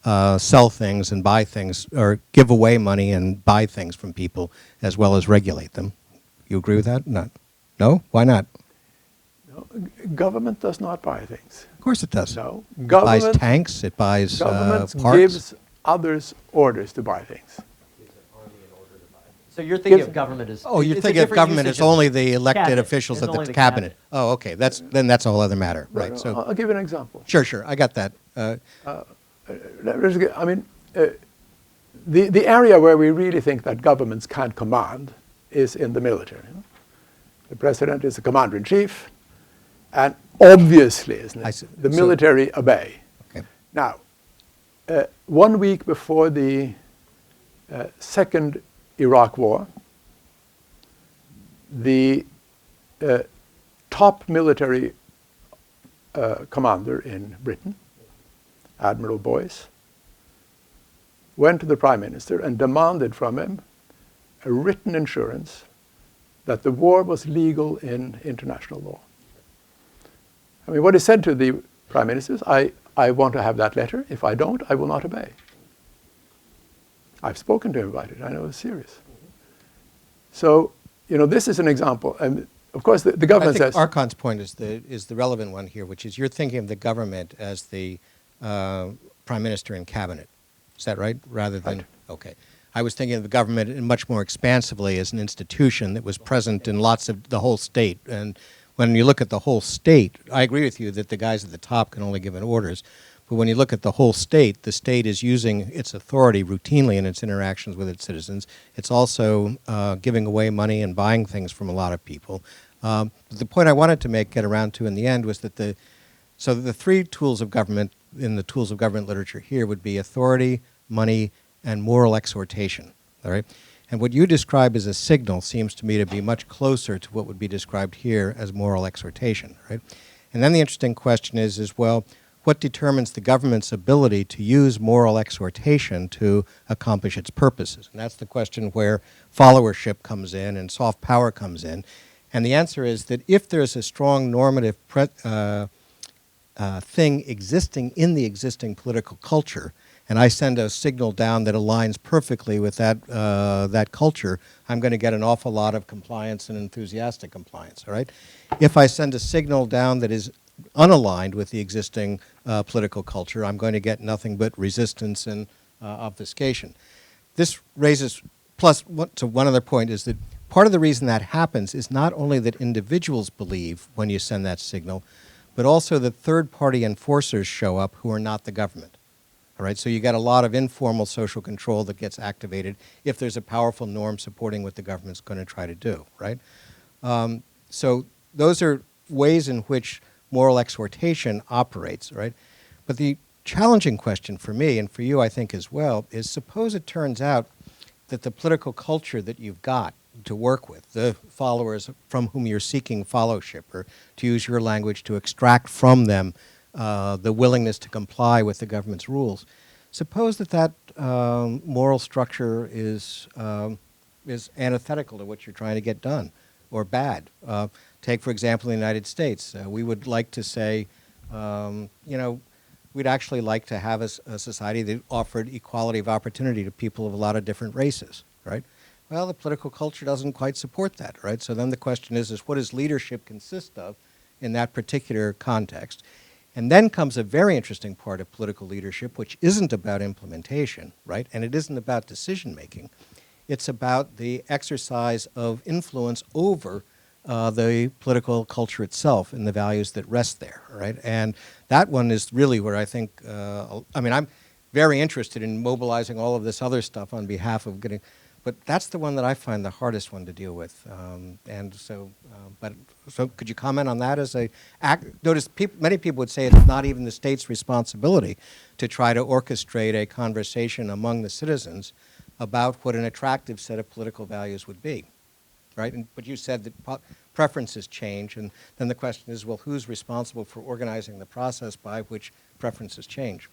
sell things and buy things, or give away money and buy things from people, as well as regulate them. You agree with that? Not. No? Why not? No, government does not buy things. Of course it does. No. It buys tanks, it buys government parts. gives others orders to buy things. So you're thinking Gives- of government as... Oh, you're it's a thinking of different government usage as only the elected cabinet. officials It's of the only cabinet. Oh, okay. Then that's a whole other matter. Right. No, So I'll give you an example. sure. I got that. I mean, the area where we really think that governments can command is in the military. You know? The president is the commander-in-chief, and obviously, isn't I it, see. the So- military obey. Okay. Now, 1 week before the second Iraq War, the top military commander in Britain, Admiral Boyce, went to the Prime Minister and demanded from him a written assurance that the war was legal in international law. I mean, what he said to the Prime Minister is, I want to have that letter. If I don't, I will not obey. I've spoken to him about it. I know it's serious. So, you know, this is an example. And of course, the I government think says... Archon's point is the relevant one here, which is you're thinking of the government as the Prime Minister and Cabinet. Is that right? Rather than... Right. Okay. I was thinking of the government much more expansively as an institution that was present in lots of the whole state. And when you look at the whole state, I agree with you that the guys at the top can only give an orders. But when you look at the whole state, the state is using its authority routinely in its interactions with its citizens. It's also giving away money and buying things from a lot of people. The point I wanted to get around to in the end was that the three tools of government in the tools of government literature here would be authority, money, and moral exhortation. All right? And what you describe as a signal seems to me to be much closer to what would be described here as moral exhortation. Right? And then the interesting question is well, what determines the government's ability to use moral exhortation to accomplish its purposes? And that's the question where followership comes in and soft power comes in. And the answer is that if there's a strong normative thing existing in the existing political culture, and I send a signal down that aligns perfectly with that culture, I'm going to get an awful lot of compliance and enthusiastic compliance. All right? If I send a signal down that is unaligned with the existing political culture, I'm going to get nothing but resistance and obfuscation. This raises, so one other point is that part of the reason that happens is not only that individuals believe when you send that signal, but also that third-party enforcers show up who are not the government. All right, so you get a lot of informal social control that gets activated if there's a powerful norm supporting what the government's going to try to do, right? So those are ways in which moral exhortation operates, right? But the challenging question for me, and for you I think as well, is suppose it turns out that the political culture that you've got to work with, the followers from whom you're seeking fellowship, or to use your language, to extract from them the willingness to comply with the government's rules, suppose that moral structure is antithetical to what you're trying to get done, or bad. Take, for example, the United States. We would like to say, we'd actually like to have a society that offered equality of opportunity to people of a lot of different races, right? Well, the political culture doesn't quite support that, right? So then the question is what does leadership consist of in that particular context? And then comes a very interesting part of political leadership, which isn't about implementation, right? And it isn't about decision-making. It's about the exercise of influence over the political culture itself and the values that rest there, right? And that one is really where I think, I'm very interested in mobilizing all of this other stuff on behalf of getting, but that's the one that I find the hardest one to deal with. So could you comment on that as a notice many people would say it's not even the state's responsibility to try to orchestrate a conversation among the citizens about what an attractive set of political values would be, right? But you said that preferences change, and then the question is, well, who's responsible for organizing the process by which preferences change?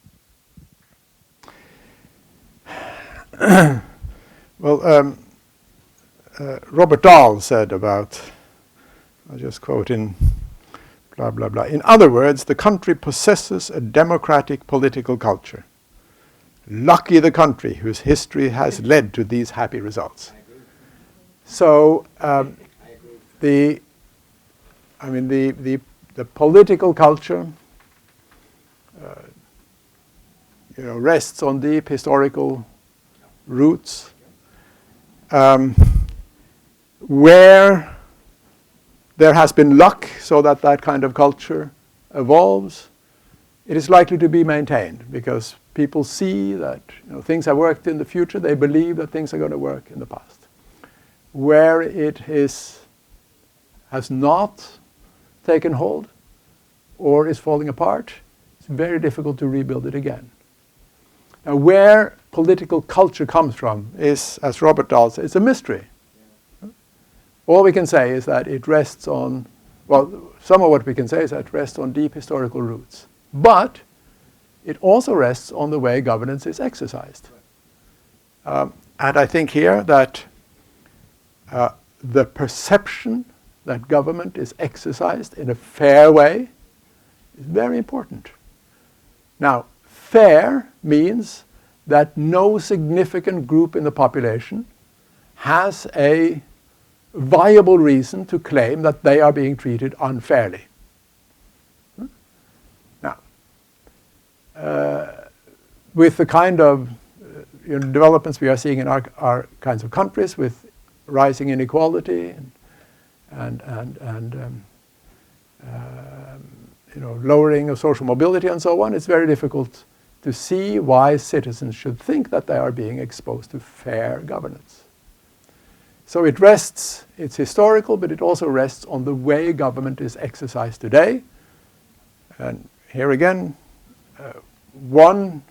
Well, Robert Dahl said about, I'll just quote in blah, blah, blah. In other words, the country possesses a democratic political culture. Lucky the country whose history has led to these happy results. So the political culture rests on deep historical roots. Where there has been luck so that kind of culture evolves, it is likely to be maintained because people see that things have worked in the future. They believe that things are going to work in the past. Where it has not taken hold or is falling apart, it's very difficult to rebuild it again. Now, where political culture comes from is, as Robert Dahl says, it's a mystery. Yeah. All we can say is that it rests on, some of what we can say is that it rests on deep historical roots. But it also rests on the way governance is exercised. And I think here that the perception that government is exercised in a fair way is very important. Now, fair means that no significant group in the population has a viable reason to claim that they are being treated unfairly. Now, with the kind of developments we are seeing in our kinds of countries, with rising inequality and lowering of social mobility and so on, it's very difficult to see why citizens should think that they are being exposed to fair governance. So it's historical, but it also rests on the way government is exercised today. And here again, one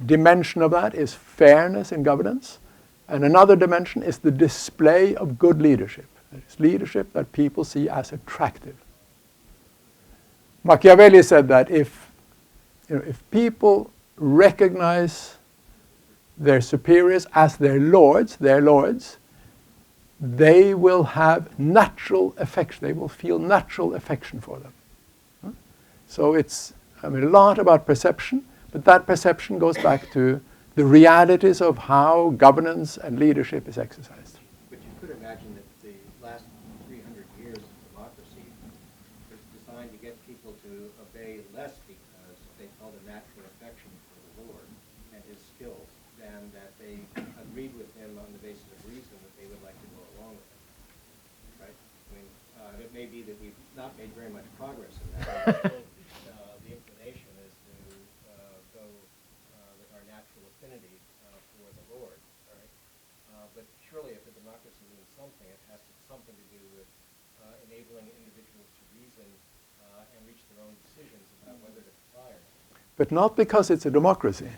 dimension of that is fairness in governance, and another dimension is the display of good leadership. It's leadership that people see as attractive. Machiavelli said that if people recognize their superiors as their lords, they will have natural affection. They will feel natural affection for them. So it's a lot about perception, but that perception goes back to the realities of how governance and leadership is exercised. But you could imagine that the last 300 years of democracy was designed to get people to obey less because they felt a natural affection for the Lord and his skills than that they agreed with him on the basis of reason that they would like to go along with him. Right? It may be that we've not made very much progress in that. The inclination is to go with our natural affinity for the Lord. All right? But surely if a democracy means something, it has something to do with enabling individuals to reason and reach their own decisions about whether to comply or not. but not because it's a democracy.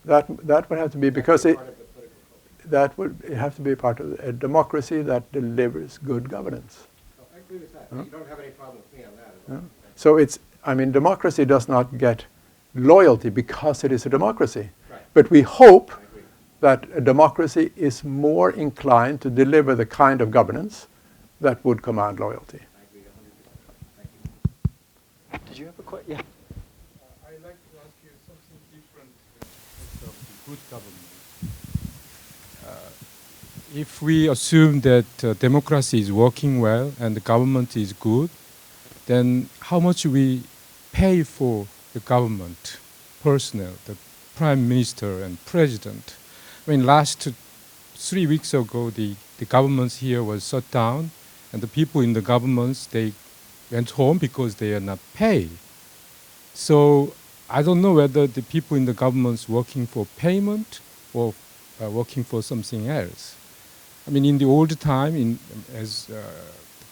That would have to be because it would have to be part of a democracy that delivers good governance. I agree with that. You don't have any problem with me on that at all. So democracy does not get loyalty because it is a democracy. Right. But we hope that a democracy is more inclined to deliver the kind of governance that would command loyalty. I agree 100%. Thank you. Did you have a question? Yeah. I'd like to ask you something different of the good government. If we assume that democracy is working well and the government is good, then how much we pay for the government personnel, the prime minister and president? I mean, last 3 weeks ago, the government here was shut down, and the people in the governments, they went home because they are not paid. So I don't know whether the people in the governments working for payment or working for something else. I mean, in the old time, as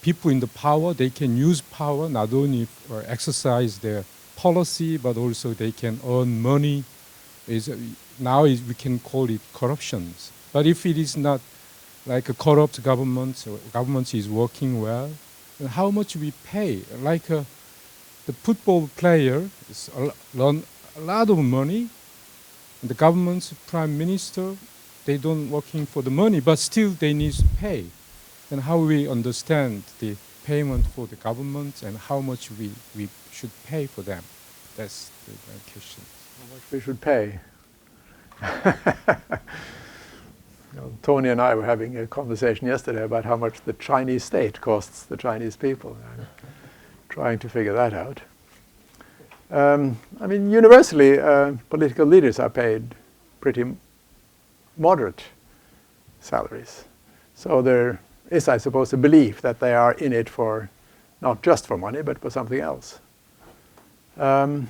people in the power, they can use power not only for exercise their policy, but also they can earn money. Now we can call it corruptions. But if it is not like a corrupt government, or government is working well, then how much we pay? Like the football player earn a lot of money, and the government's prime minister, they don't working for the money, but still they need to pay. And how we understand the payment for the government and how much we should pay for them? That's the question. How much we should pay? Tony and I were having a conversation yesterday about how much the Chinese state costs the Chinese people. Trying to figure that out. I mean, universally, political leaders are paid pretty moderate salaries. So there is, I suppose, a belief that they are in it for, not just for money, but for something else. How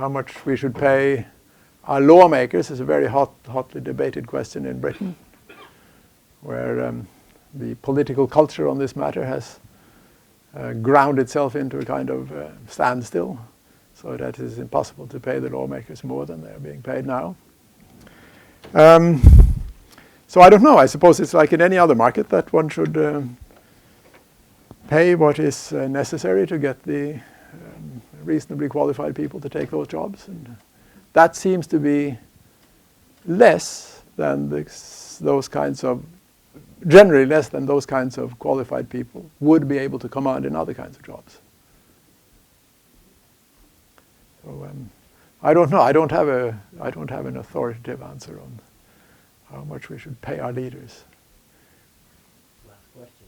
much we should pay our lawmakers is a very hotly debated question in Britain, where the political culture on this matter has ground itself into a kind of standstill, so that it is impossible to pay the lawmakers more than they're being paid now. So I don't know. I suppose it's like in any other market that one should pay what is necessary to get the reasonably qualified people to take those jobs. And that seems to be less than those kinds of, generally less than those kinds of qualified people would be able to command in other kinds of jobs. So I don't know. I don't have an authoritative answer on how much we should pay our leaders. Last question.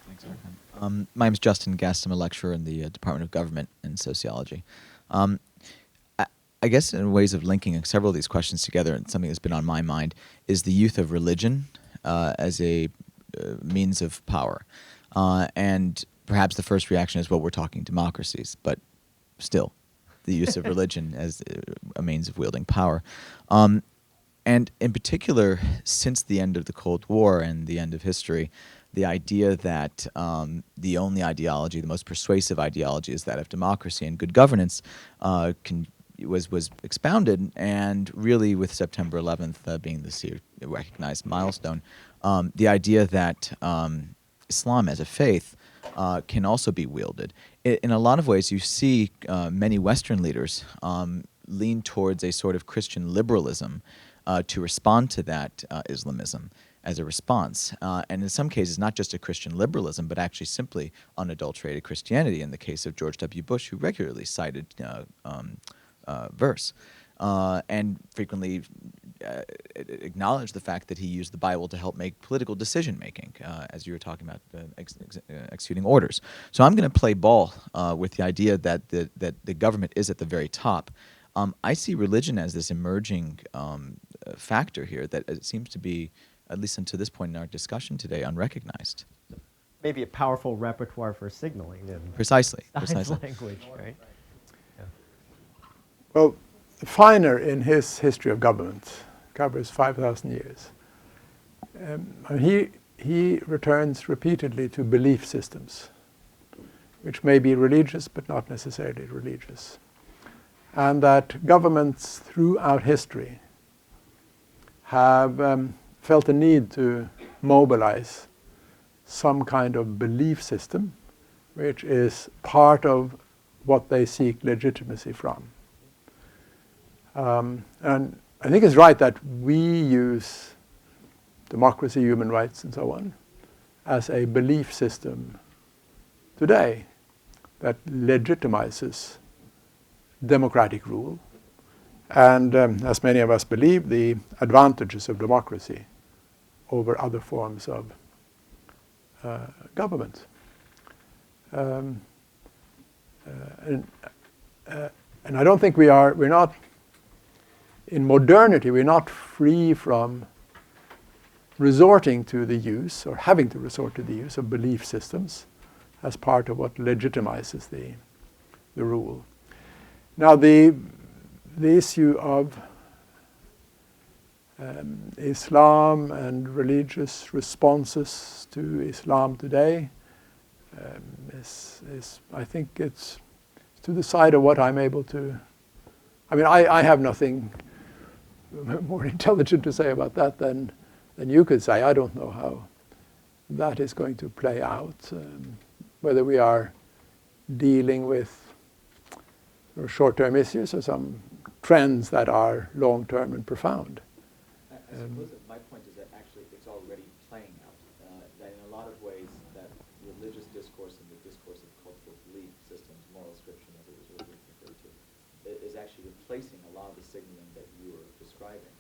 Thanks, Arkan. My name is Justin Guest. I'm a lecturer in the Department of Government and Sociology. I guess in ways of linking several of these questions together, and something that's been on my mind, is the use of religion as a means of power. And perhaps the first reaction is, well, we're talking democracies, but still, the use of religion as a means of wielding power. And in particular, since the end of the Cold War and the end of history, the idea that the only ideology, the most persuasive ideology, is that of democracy and good governance was expounded, and really with September 11th being this year recognized milestone, the idea that Islam as a faith can also be wielded. In a lot of ways, you see many Western leaders lean towards a sort of Christian liberalism to respond to that Islamism as a response. And in some cases, not just a Christian liberalism, but actually simply unadulterated Christianity, in the case of George W. Bush, who regularly cited verse and frequently acknowledged the fact that he used the Bible to help make political decision-making, as you were talking about executing orders. So I'm going to play ball with the idea that the government is at the very top. I see religion as this emerging factor here that it seems to be, at least until this point in our discussion today, unrecognized. Maybe a powerful repertoire for signaling. Precisely. Stein's language, right? Yeah. Well, Feiner, in his history of government, covers 5,000 years. He returns repeatedly to belief systems. which may be religious but not necessarily religious. And that governments throughout history have felt the need to mobilize some kind of belief system which is part of what they seek legitimacy from. And I think it's right that we use democracy, human rights, and so on as a belief system today that legitimizes democratic rule and, as many of us believe, the advantages of democracy over other forms of government. And I don't think we're not, in modernity, we're not free from resorting to the use, or having to resort to the use of belief systems as part of what legitimizes the rule. Now, the issue of Islam and religious responses to Islam today is I think it's to the side of what I'm able to. I mean, I have nothing more intelligent to say about that than you could say. I don't know how that is going to play out, whether we are dealing with short-term issues or some trends that are long-term and profound. I suppose that my point is that actually it's already playing out. That in a lot of ways that religious discourse and the discourse of cultural belief systems, moral scripture as it was originally referred to, is actually replacing a lot of the signaling that you were describing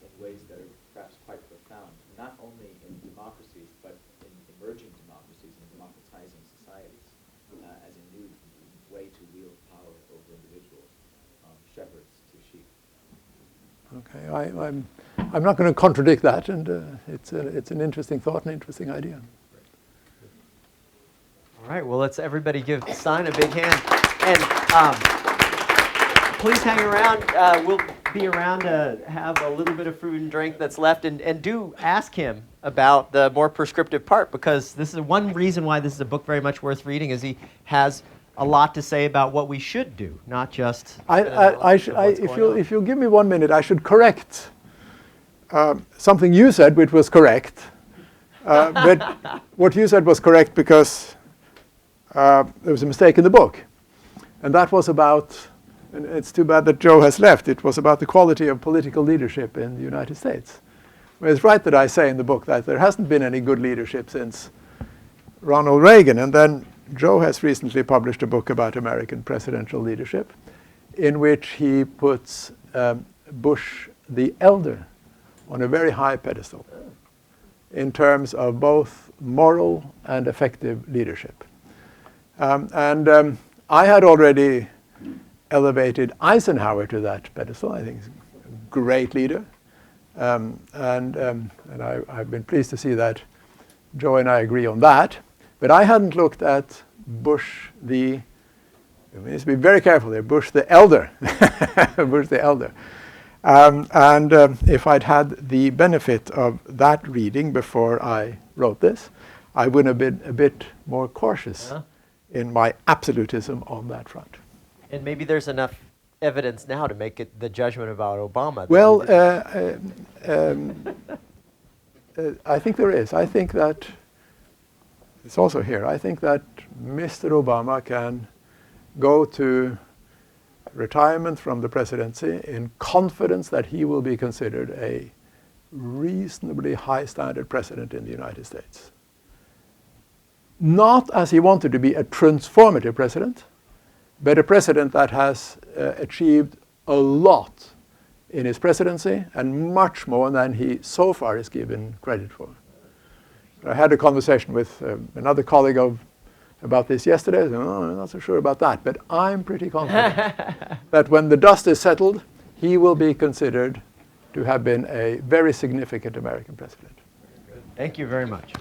in ways that are perhaps quite profound, not only in democracies, but in emerging democracies and democratizing societies as a new way to wield power over individuals, shepherds to sheep. Okay, I'm not going to contradict that, and it's an interesting thought, an interesting idea. All right, well, let's everybody give Stein a big hand. And please hang around. We'll be around to have a little bit of food and drink that's left, and do ask him about the more prescriptive part, because this is one reason why this is a book very much worth reading, is he has a lot to say about what we should do, not just. If you'll give me 1 minute, I should correct something you said, which was correct. But what you said was correct because there was a mistake in the book, and that was about. And it's too bad that Joe has left. It was about the quality of political leadership in the United States. Well, it's right that I say in the book that there hasn't been any good leadership since Ronald Reagan, and then Joe has recently published a book about American presidential leadership in which he puts Bush the elder on a very high pedestal in terms of both moral and effective leadership. I had already elevated Eisenhower to that pedestal. I think he's a great leader. And I've been pleased to see that Joe and I agree on that. But I hadn't looked at Bush I need to be very careful there, Bush the elder. Bush the elder. If I'd had the benefit of that reading before I wrote this, I would have been a bit more cautious in my absolutism on that front. And maybe there's enough evidence now to make it the judgment about Obama. Well, I think there is. I think that it's also here. I think that Mr. Obama can go to retirement from the presidency in confidence that he will be considered a reasonably high standard president in the United States. Not as he wanted to be a transformative president, but a president that has achieved a lot in his presidency and much more than he so far is given credit for. I had a conversation with another colleague about this yesterday. I said, I'm not so sure about that, but I'm pretty confident that when the dust is settled, he will be considered to have been a very significant American president. Thank you very much.